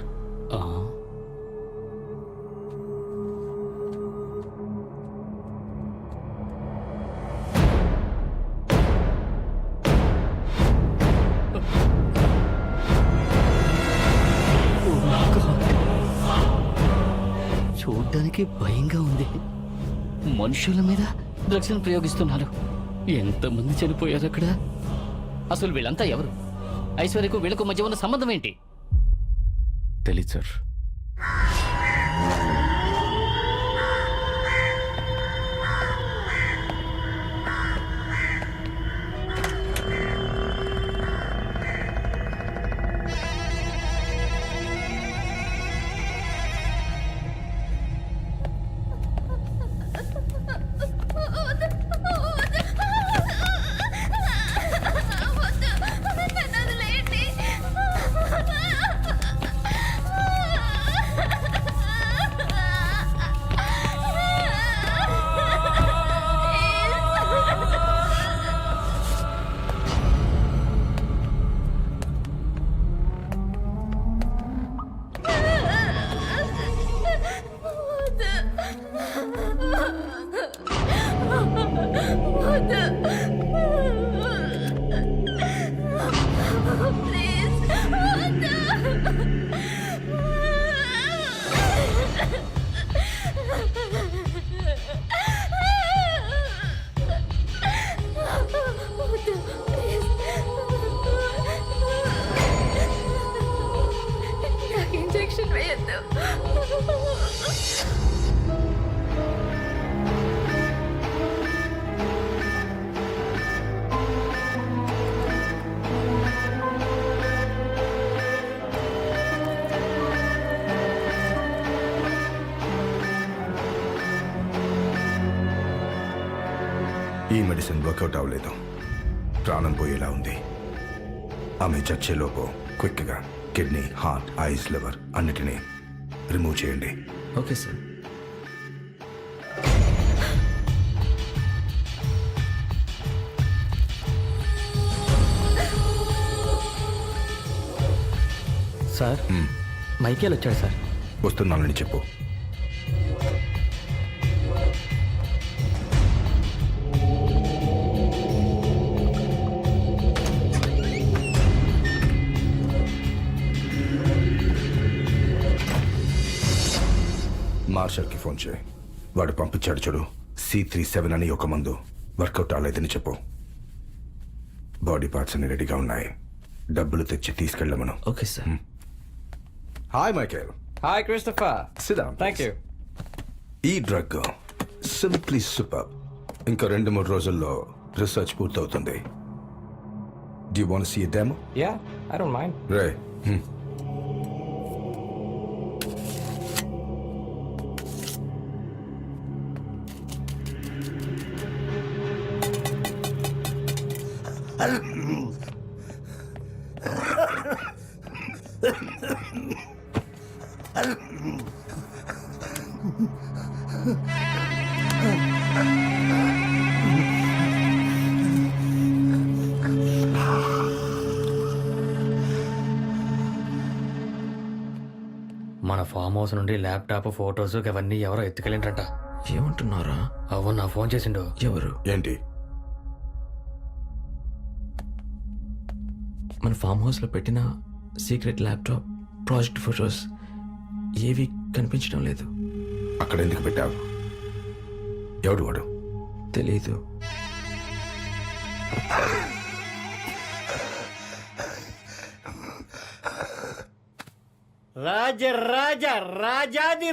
చూడ్డానికి భయంగా ఉంది. మనుషుల మీద డ్రగ్స్ ప్రయోగిస్తున్నారు. ఎంతమంది చనిపోయారు అక్కడ? అసలు వీళ్ళంతా ఎవరు? ఐశ్వర్యకు వీళ్ళకు మధ్య ఉన్న సంబంధం ఏంటి? తెలీదు సార్. ఇంజెక్షన్ వేయద్దు. ఈ మెడిసిన్ వర్కౌట్ అవ్వలేదు. ప్రాణం పోయేలా ఉంది. ఆమె చచ్చేలోపు క్విక్గా కిడ్నీ, హార్ట్, ఐస్, లివర్ అన్నిటినీ రిమూవ్ చేయండి. Okay sir. సార్, మైకేల్ వచ్చాడు సార్. వస్తున్నానని చెప్పు. మార్షల్కి ఫోన్ చేయి. వాడు పంపించాడు చూడు, C37 అని ఒక మందు. వర్కౌట్ అవ్వలేదని చెప్పు. బాడీ పార్ట్స్ అన్ని రెడీగా ఉన్నాయి. డబ్బులు తెచ్చి తీసుకెళ్ళమను. Okay sir. Hi Michael. Hi Christopher. Sit down, thank please. You. ఈ డ్రగ్ సింప్లీ సూపర్. ఇంకా 2-3 రోజుల్లో రీసెర్చ్ పూర్తవుతుంది. Do you want to see a demo? Yeah, I don't mind. రే మన ఫామ్ హౌస్ నుండి ల్యాప్టాప్ ఫోటోస్ అవన్నీ ఎవరో ఎత్తుకెళ్ళిండ్రంట. ఏమంటున్నారా? అవును, నా ఫోన్ చేసిండు. ఎవరు? ఏంటి? మన ఫామ్ హౌస్ లో పెట్టిన సీక్రెట్ ల్యాప్టాప్, ప్రాజెక్ట్ ఫోటోస్ ఏవి కనిపించడం లేదు. అక్కడ ఎందుకు పెట్టావు? ఎవడు వాడు? తెలీదు. రాజాది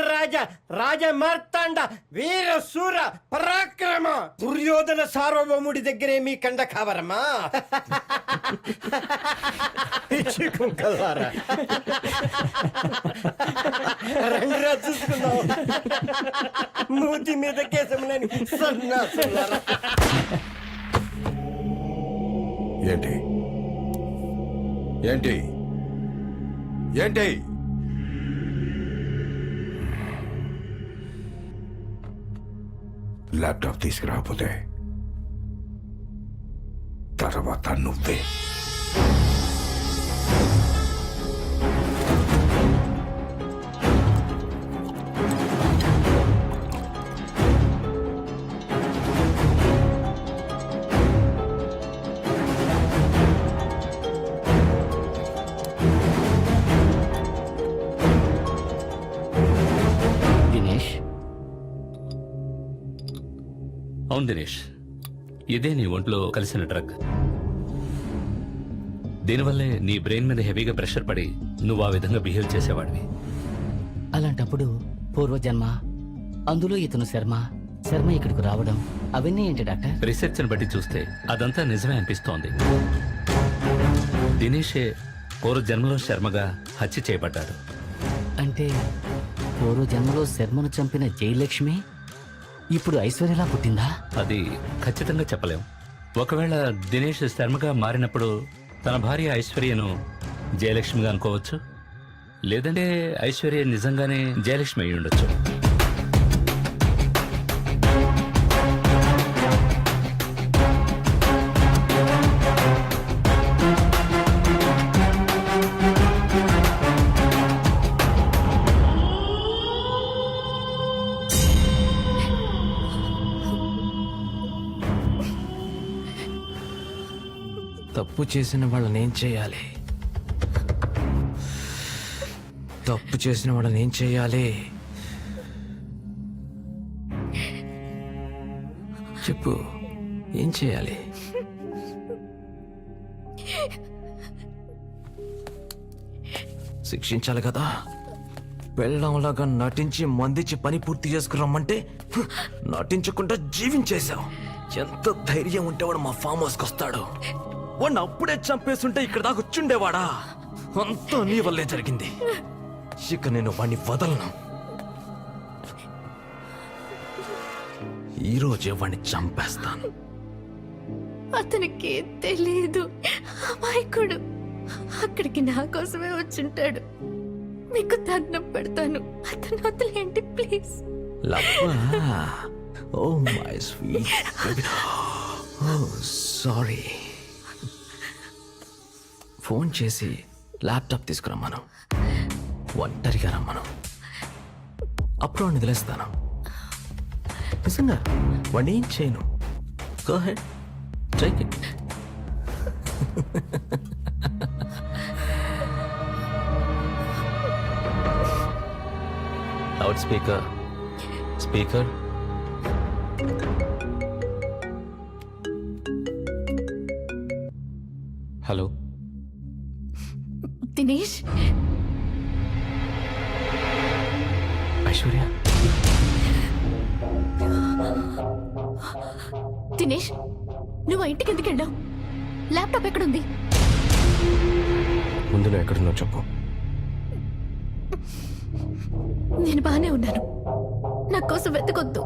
రాజ మార్తాండ వీర శూర పరాక్రమ దుర్యోధన సార్వభౌముడి దగ్గరే మీ కండ కావరమా? రండిరా చూసుకుందాం. మూతి మీద కేసములని సన్నాసులారా. ఏంటి ఏంటి ఏంటి? ల్యాప్టాప్ తీసుకురాకపోతే తర్వాత నువ్వే. దినేష్, అవును దినేష్, ఇదే నీ ఒంట్లో కలిసిన డ్రగ్. దీనివల్లే నీ బ్రెయిన్ మీద హెవీగా ప్రెషర్ పడి నువ్వు ఆ విధంగా బిహేవ్ చేసేవాడివి. అలాంటప్పుడు పూర్వజన్మ, అందులో ఇతను శర్మ ఇక్కడికి రావడం అవన్నీ ఏంటి డాక్టర్? రీసెర్చ్ని బట్టి చూస్తే అదంతా నిజమే అనిపిస్తోంది. దినేషే పూర్వజన్మలో శర్మగా హత్య చేయబడ్డాడు. అంటే పూర్వజన్మలో శర్మను చంపిన జయలక్ష్మి ఇప్పుడు ఐశ్వర్యలా పుట్టిందా? అది ఖచ్చితంగా చెప్పలేం. ఒకవేళ దినేష్ శర్మగా మారినప్పుడు తన భార్య ఐశ్వర్యను జయలక్ష్మిగా అనుకోవచ్చు, లేదంటే ఐశ్వర్య నిజంగానే జయలక్ష్మి అయి ఉండొచ్చు. తప్పు చేసిన వాళ్ళని ఏం చేయాలి? తప్పు చేసిన వాళ్ళని ఏం చేయాలి? చెప్పు, ఏం చేయాలి? శిక్షించాలి కదా. పెళ్ళంలాగా నటించి మందించి పని పూర్తి చేసుకురమ్మంటే నటించకుండా జీవించేశావు. ఎంత ధైర్యం ఉంటే వాడు మా ఫామ్ హౌస్కి వస్తాడు? వాడిని అప్పుడే చంపేస్తుంటే ఇక్కడ దాకా వచ్చుండేవాడా? అంతా నీ వల్లే జరిగింది. ఇక నేను వాడిని వదలను. ఈరోజే వాడిని చంపేస్తాను. అతనికి తెలీదు, అమాయకుడు. అక్కడికి నా కోసమే వచ్చుంటాడు. మీకు దండం పెడతాను, అతను వదిలేండి ప్లీజ్. లవ్వా? Oh my sweet baby. Oh sorry. Phone చేసి ల్యాప్టాప్ తీసుకురమ్మను, ఒంటరిగా రమ్మను. అప్పుడు వాడిని వదిలేస్తాను. నిజంగా వాడిని ఏం చేయను. Go head, take it. Loud speaker. Hello Dinesh, Aishwarya Dinesh, నువ్వు ఆ ఇంటికి ఎందుకు వెళ్ళావు? ల్యాప్టాప్ ఎక్కడుంది? ముందు నువ్వు ఎక్కడున్నావు చెప్పు. నేను బానే ఉన్నాను, నా కోసం వెతకొద్దు.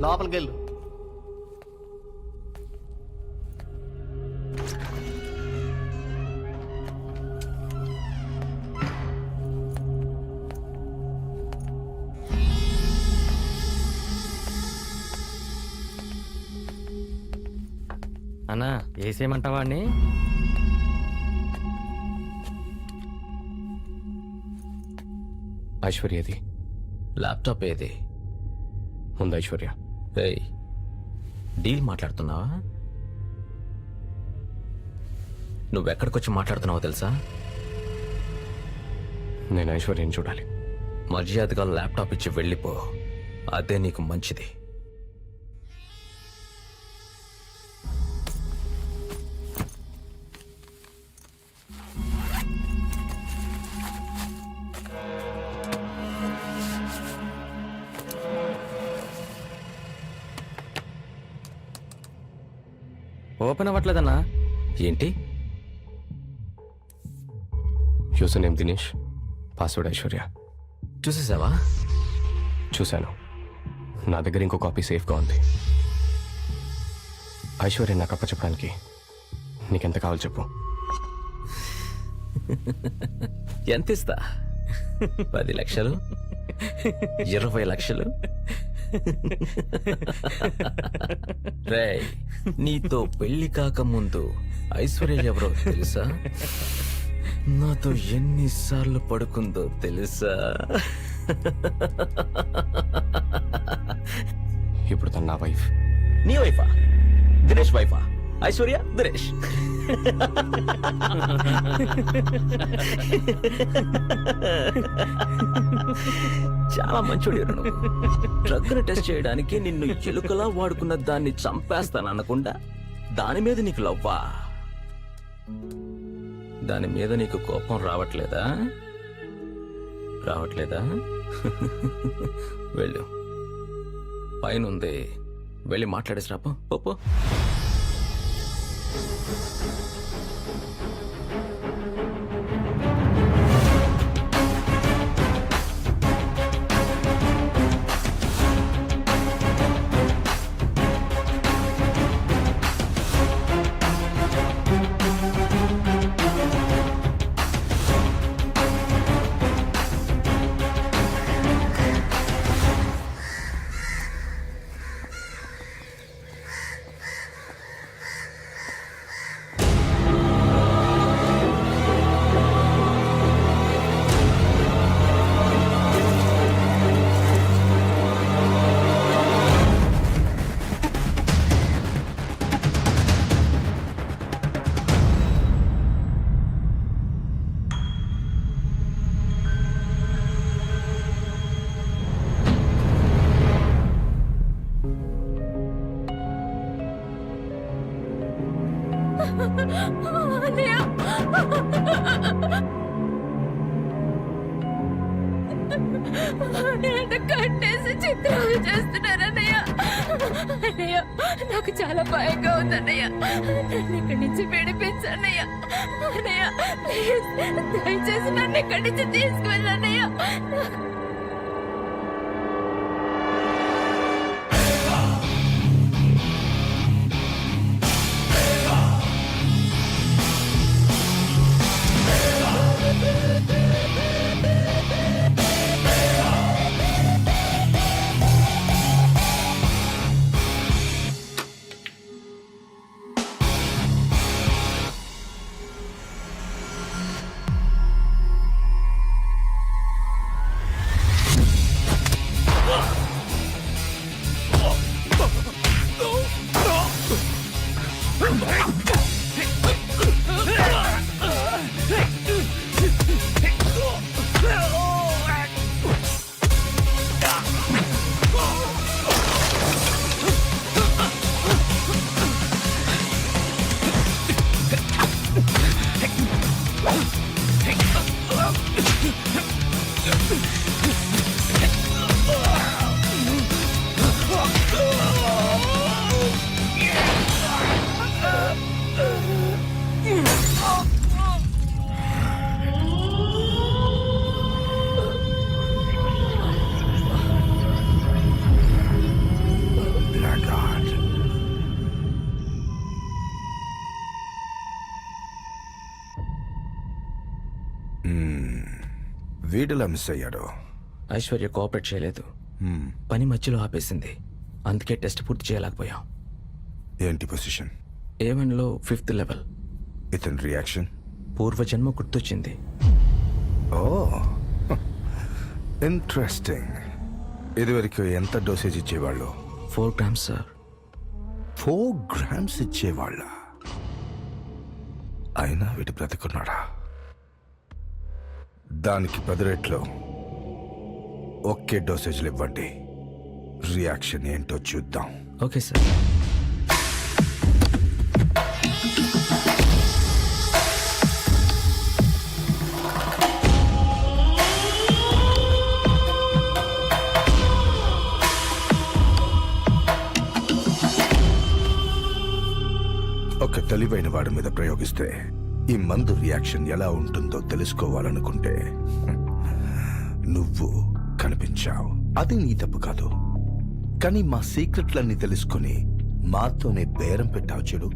లోపలికి వెళ్ళు. అన్నా వేసేయమంటావా అండి? ఐశ్వర్యది ల్యాప్టాప్ ఏది? ముందు ఐశ్వర్య. ఏయ్, డీల్ మాట్లాడుతున్నావా? నువ్వెక్కడికొచ్చి మాట్లాడుతున్నావో తెలుసా? నేను ఐశ్వర్యని చూడాలి. మర్యాదగా ల్యాప్టాప్ ఇచ్చి వెళ్ళిపో, అదే నీకు మంచిది. ఓపెన్ అవ్వట్లేదన్నా. ఏంటి? User name Dinesh, password Aishwarya. చూసేసావా? చూశాను. నా దగ్గర ఇంకో కాపీ సేఫ్గా ఉంది. ఐశ్వర్య నాకు అప్పచెప్పడానికి నీకెంత కావాలి చెప్పు. ఎంత ఇస్తా? 10 లక్షలు? 20 లక్షలు? రేయ్, నీతో పెళ్లి కాకముందు ఐశ్వర్య ఎవరో తెలుసా? నాతో ఎన్నిసార్లు పడుకుందో తెలుసా? ఇప్పుడు తన నా వైఫ్. నీ వైఫా? దినేష్ వైఫా? ఐశ్వర్య దినేష్. చాలా మంచోడు నువ్వు. డ్రగ్ను టెస్ట్ చేయడానికి నిన్ను ఎలుకలా వాడుకున్న దాన్ని చంపేస్తాననకుండా దాని మీద నీకు లవ్వా? దాని మీద నీకు కోపం రావట్లేదా? వెళ్ళు, పైనుంది, వెళ్ళి మాట్లాడేసి రాపో. పోపో. కట్టేసి చిత్రాలు చేస్తున్నారన్నయ్య. అన్నయ్య నాకు చాలా భయంగా ఉందన్నయ్య. నన్ను ఇక్కడి నుంచి విడిపించన్నయ్య. అన్నయ్య ప్లీజ్ దయచేసి నన్ను ఇక్కడి నుంచి తీసుకువెళ్ళన్నయ్య. వీడిలా మిస్ అయ్యాడు. ఐశ్వర్య కోఆపరేట్ చేయలేదు, పని మధ్యలో ఆపేసింది. అందుకే టెస్ట్ పూర్తి చేయలేకపోయాం. ఏంటి పొజిషన్? ఏవన్లో 5th level. ఇతని రియాక్షన్? పూర్వజన్మ గుర్తొచ్చింది. ఓ ఇంట్రెస్టింగ్. ఇదివరకు ఎంత డోసేజ్ ఇచ్చేవాళ్ళు? 4 grams సార్. 4 grams ఇచ్చేవాళ్ళ? అయినా వీటి బ్రతికున్నాడా? దానికి 10 రెట్లు ఒకే డోసేజ్లు ఇవ్వండి. రియాక్షన్ ఏంటో చూద్దాం. Okay sir. ఒక తెలివైన వాడి మీద ప్రయోగిస్తే ఈ మందు రియాక్షన్ ఎలా ఉంటుందో తెలుసుకోవాలనుకుంటే నువ్వు కనిపించావు. అది నీ తప్పు కాదు, కానీ మా సీక్రెట్లన్నీ తెలుసుకుని మాతోనే బేరం పెట్టావు చూడు,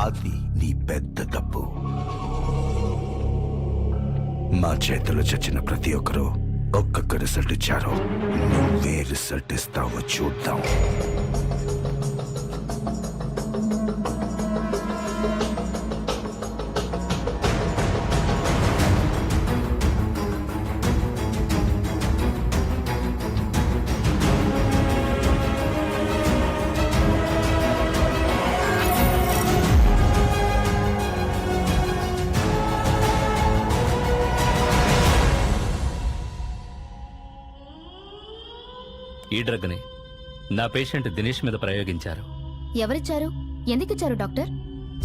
అది నీ పెద్ద తప్పు. మా చేతిలో చచ్చిన ప్రతి ఒక్కరూ ఒక్కొక్క రిజల్ట్ ఇచ్చారు. నువ్వే రిజల్ట్ ఇస్తావో చూద్దాం. ఈ డ్రగ్ని నా పేషెంట్ దినేష్ మీద ప్రయోగించారు. ఎవరిచ్చారు? ఎందుకిచ్చారు డాక్టర్?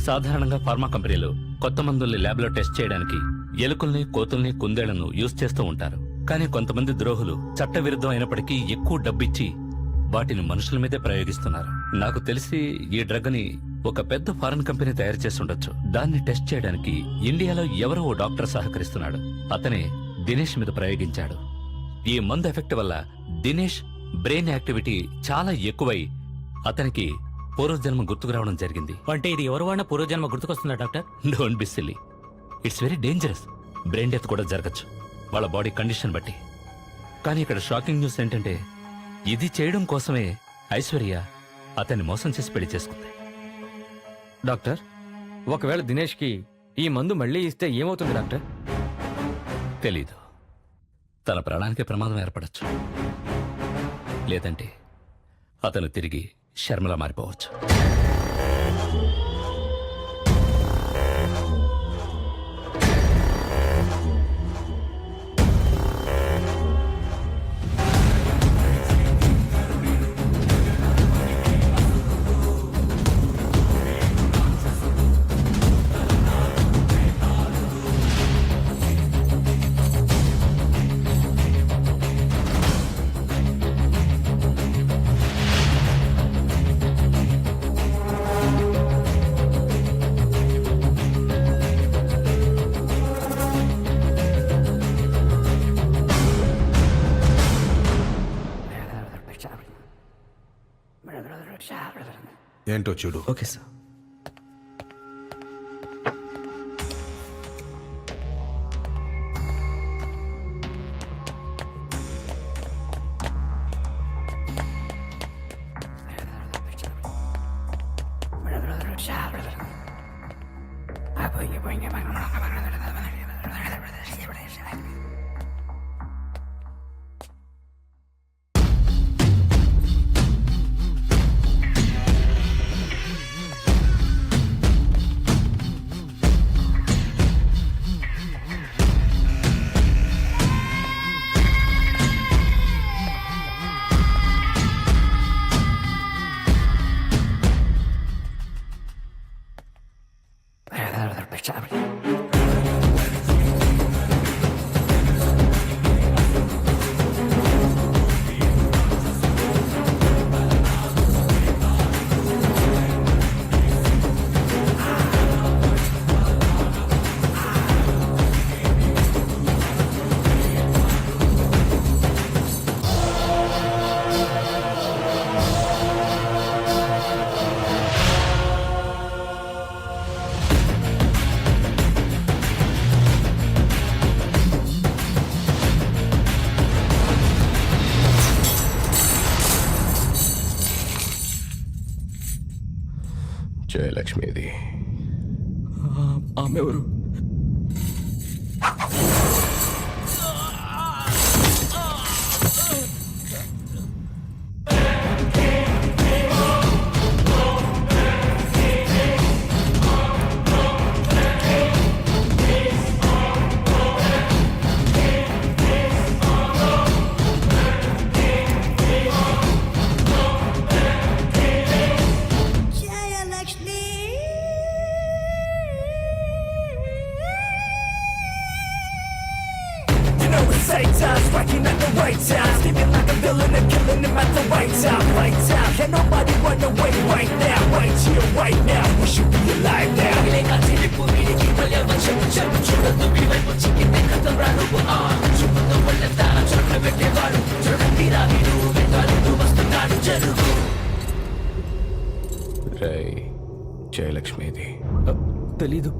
సాధారణంగా ఫార్మా కంపెనీలు కొత్త మందుల్ని ల్యాబ్లో టెస్ట్ చేయడానికి ఎలుకల్ని, కోతుల్ని, కుందేళ్లను యూజ్ చేస్తూ ఉంటారు. కానీ కొంతమంది ద్రోహులు చట్టవిరుద్ధం అయినప్పటికీ ఎక్కువ డబ్బిచ్చి వాటిని మనుషుల మీదే ప్రయోగిస్తున్నారు. నాకు తెలిసి ఈ డ్రగ్ని ఒక పెద్ద ఫారెన్ కంపెనీ తయారు చేసి ఉండొచ్చు. దాన్ని టెస్ట్ చేయడానికి ఇండియాలో ఎవరో ఓ డాక్టర్ సహకరిస్తున్నాడు. అతనే దినేష్ మీద ప్రయోగించాడు. ఈ మందు ఎఫెక్ట్ వల్ల దినేష్ బ్రెయిన్ యాక్టివిటీ చాలా ఎక్కువై అతనికి పూర్వజన్మ గుర్తుకు రావడం జరిగింది. అంటే ఇది ఎవరు వాడిన పూర్వజన్మ గుర్తుకొస్తుందా doctor? Don't be silly. It's very dangerous. Brain death కూడా జరగచ్చు వాళ్ళ బాడీ కండిషన్ బట్టి. కానీ ఇక్కడ షాకింగ్ న్యూస్ ఏంటంటే ఇది చేయడం కోసమే ఐశ్వర్య అతన్ని మోసం చేసి పెళ్లి చేసుకుంది. డాక్టర్, ఒకవేళ దినేష్కి ఈ మందు మళ్ళీ ఇస్తే ఏమవుతుంది డాక్టర్? తెలీదు. తన ప్రాణానికి ప్రమాదం ఏర్పడచ్చు, లేదంటే అతను తిరిగి శర్మలా మారిపోవచ్చు. ఏంటో చూడు. Okay sir. జయలక్ష్మిది. ఆమె ఎవరు? రై జయలక్ష్మిది. తెలీదు.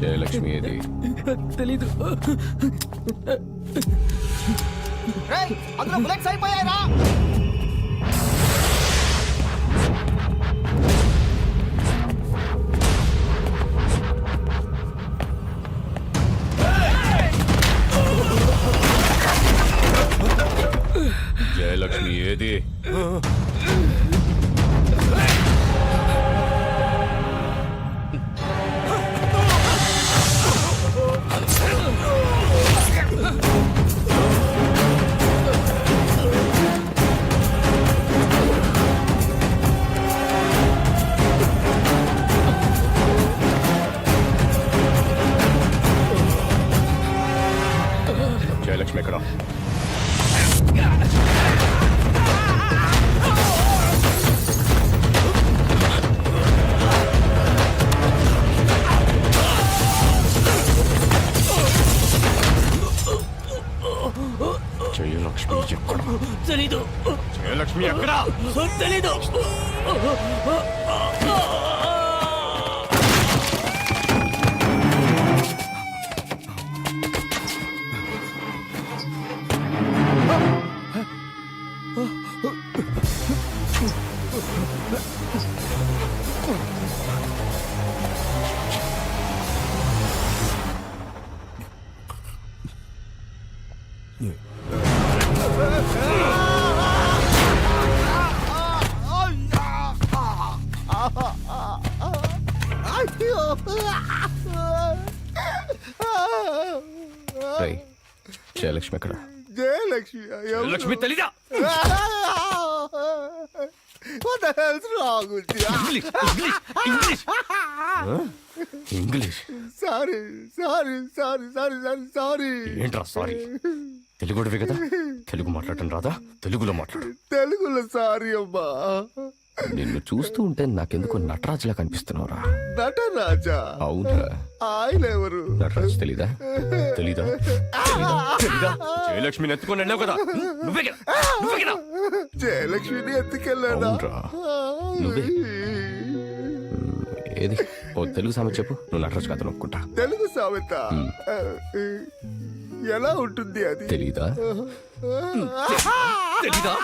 జయలక్ష్మి ఏది? తెలీదు. అందులో బుల్లెట్స్ అయిపోయారా? జయలక్ష్మి ఏది? జయలక్ష్మి ఎక్కడ? జయలక్ష్మి ఎక్కడ? తెలీదు. జయలక్ష్మి ఎక్కడ? తెలీదు. రేయ్, జయలక్ష్మి ఎక్కడ? జయలక్ష్మి జయలక్ష్మి తెలీదా? English sorry sorry sorry sorry sorry sorry ఏంట్రా సారీ? తెలుగుడివి కదా, తెలుగు మాట్లాడటం రాదా? తెలుగులో మాట్లాడు. తెలుగులో సారీ అమ్మా. నిన్ను చూస్తూ ఉంటే నాకెందుకు నటరాజులా కనిపిస్తున్నావురా. నటరాజా? అవునరా. ఆయన ఎవరు? నటరాజు తెలీదా? తెలీదా? తెలీదా? జయలక్ష్మిని ఎత్తుకొని వెళ్ళావు కదా, నువ్వే కదా, నువ్వే కదా. జయలక్ష్మిని ఎత్తుకెళ్ళాడా? అవునరా, నువ్వే. ఏది ఓ తెలుగు సామెత చెప్పు, నువ్వు నటరాజు కథ నొక్కుంటా. తెలుగు సామెత ఎలా ఉంటుంది అది? తెలీదా? తెలీదా?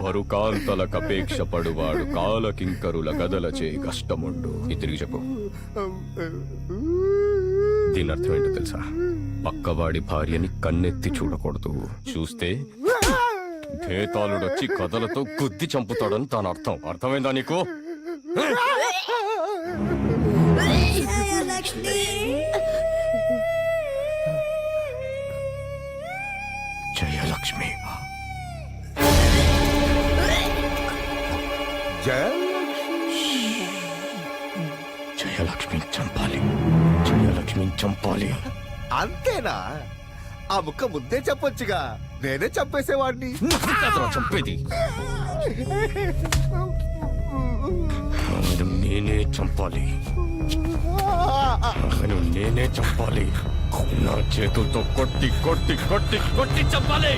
వరుకాంతల కపేక్ష పడువాడు కాలకింకరుల గదలచే కష్టముండు. ఇది తిరిగి చెప్పు. దీని అర్థం ఏంటో తెలుసా? పక్కవాడి భార్యని కన్నెత్తి చూడకూడదు, చూస్తే భేతాళుడొచ్చి కథలతో గుద్ది చంపుతాడని దాని అర్థం. అర్థమైందా నీకు? జయలక్ష్మి. జయలక్ష్మిని చంపాలి, జయలక్ష్మిని చంపాలి. అంతేనా? ఆ ముక్క ముద్దే చెప్పొచ్చుగా, నేనే చంపేసేవాడిని. చంపేది ఆమెను నేనే చంపాలి, ఆమెను నేనే చంపాలి. నా చేతులతో కొట్టి కొట్టి కొట్టి కొట్టి చంపాలి.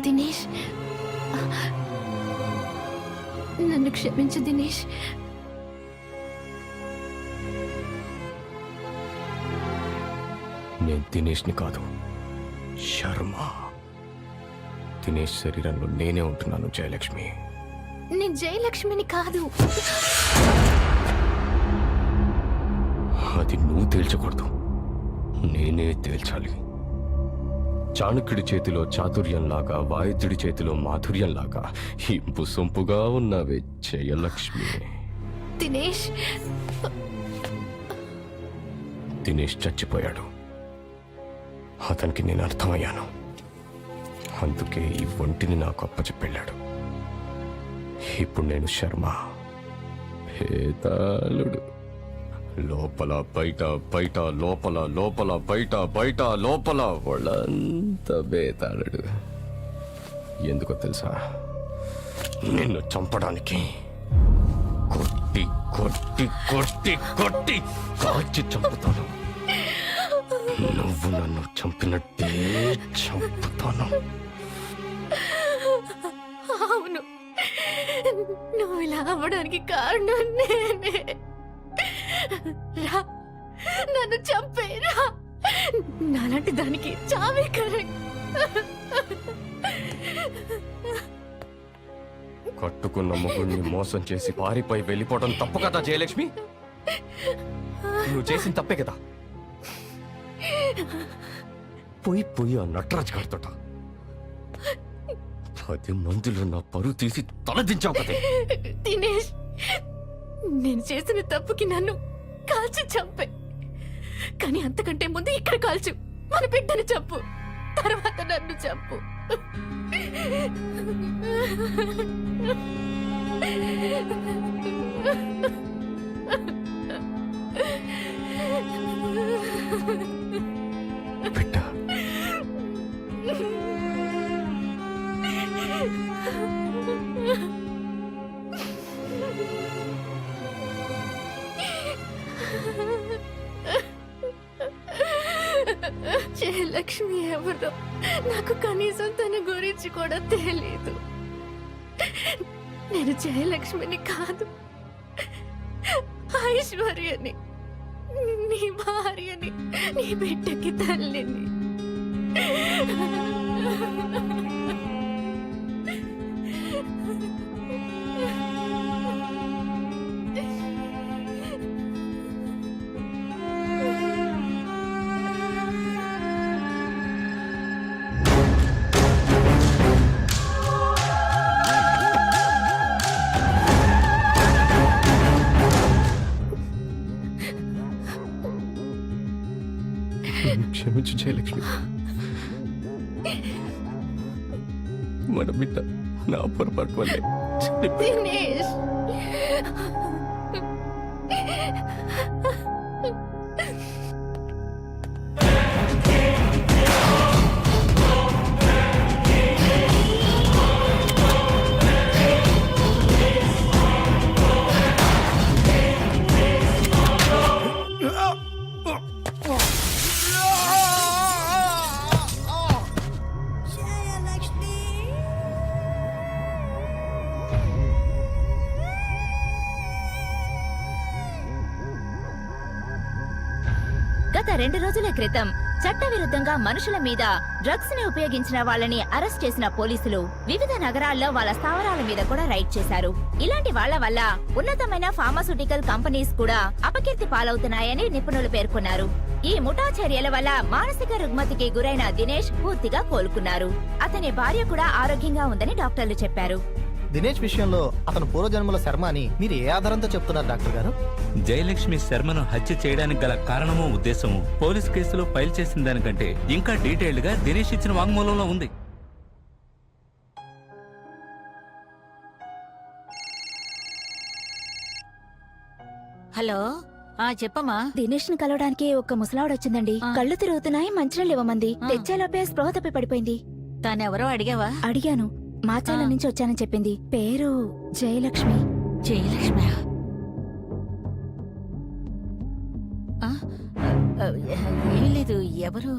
దినేష్, నన్ను క్షమించు దినేష్. నేను దినేష్ని కాదు, శర్మ. దినేష్ శరీరంలో నేనే ఉంటున్నాను జయలక్ష్మి. నేను జయలక్ష్మిని కాదు. అది నువ్వు తేల్చకూడదు, నేనే తేల్చాలి. చాణక్యుడి చేతిలో చాతుర్యంలాగా, వాయుద్యుడి చేతిలో మాధుర్యంలాగా ఇంపు సొంపుగా ఉన్నవే జయలక్ష్మి. దినేష్, దినేష్ చచ్చిపోయాడు, అతనికి నేను అర్థమయ్యాను. అందుకే ఈ ఒంటిని నాకు అప్పచెప్పెళ్ళాడు. ఇప్పుడు నేను శర్మ, భేతాళుడు. లోపల బయట, బయట లోపల, లోపల బయట, బయట లోపల, వాళ్ళంతా భేతాళుడు. ఎందుకో తెలుసా? నిన్ను చంపడానికి కొట్టి కొట్టి కొట్టి కొట్టి కాల్చి చంపుతాను. నువ్వు నన్ను చంపినట్టే చంపుతాను. అవును, నువ్వు ఇలా అవ్వడానికి కారణం నేనే. రా, నన్ను చంపే రా. నాలాంటి దానికి చావే కరెక్ట్. కట్టుకున్న మొగుడిని మోసం చేసి పారిపోయి వెళ్ళిపోవడం తప్పు కదా జయలక్ష్మి? నువ్వు చేసిన తప్పే కదా. పోయి ఆ నటరాజ్ గారితోట 10 మందిలో నా పరువు తీసి తలదించావు కదే. దినేష్, నేను చేసిన తప్పుకి నన్ను కాల్చి చంపే, కానీ అంతకంటే ముందు ఇక్కడ కాల్చు. మన బిడ్డను చంపు, తర్వాత నన్ను చంపు. బిడ్డ, జయలక్ష్మి ఎవరో నాకు కనీసం తన గురించి కూడా తెలియదు. నేను జయలక్ష్మిని కాదు, ఐశ్వర్యని, నీ భార్యని, నీ బిడ్డకి తల్లిని. క్షమించు జయలక్ష్మి. మన బిడ్డ నా పొరపాటు వల్లే దినేష్, గత 2 రోజుల క్రితం చట్టవిరుద్ధంగా మనుషుల మీద డ్రగ్స్ ని ఉపయోగించిన వాళ్ళని అరెస్ట్ చేసిన పోలీసులు వివిధ నగరాల్లో వాళ్ళ స్థావరాల మీద కూడా రైడ్ చేశారు. ఇలాంటి వాళ్ళ వల్ల ఉన్నతమైన ఫార్మాస్యూటికల్ కంపెనీస్ కూడా అపకీర్తి పాలవుతున్నాయని నిపుణులు పేర్కొన్నారు. ఈ ముఠా చర్యల వల్ల మానసిక రుగ్మతికి గురైన దినేష్ పూర్తిగా కోలుకున్నారు. అతని భార్య కూడా ఆరోగ్యంగా ఉందని డాక్టర్లు చెప్పారు. దినేష్ విషయంలో అతను పూర్వజన్మల శర్మ అని మీరు ఏ ఆధారంతో చెప్తున్నారు డాక్టర్ గారు? జయలక్ష్మి శర్మను హత్య చేయడానికి గల కారణమో ఉద్దేశము పోలీస్ కేసులో ఫైల్ చేసిన దానికంటే ఇంకా డీటెయిల్డ్ గా దినేష్ ఇచ్చిన వాంగ్మూలంలో ఉంది. హలో, చెప్పమ్మా. దినేష్ ని కలవడానికి ఒక ముసలావిడ వచ్చిందండి. కళ్ళు తిరుగుతున్నాయి, మంచినీళ్ళు ఇవ్వమంది. తెచ్చేలోపే స్పృహ తప్పి పడిపోయింది. తనెవరో అడిగావా? అడిగాను. మాచాల నుంచి వచ్చానని చెప్పింది. పేరు జయలక్ష్మి. జయలక్ష్మి? ఏం లేదు, ఎవరు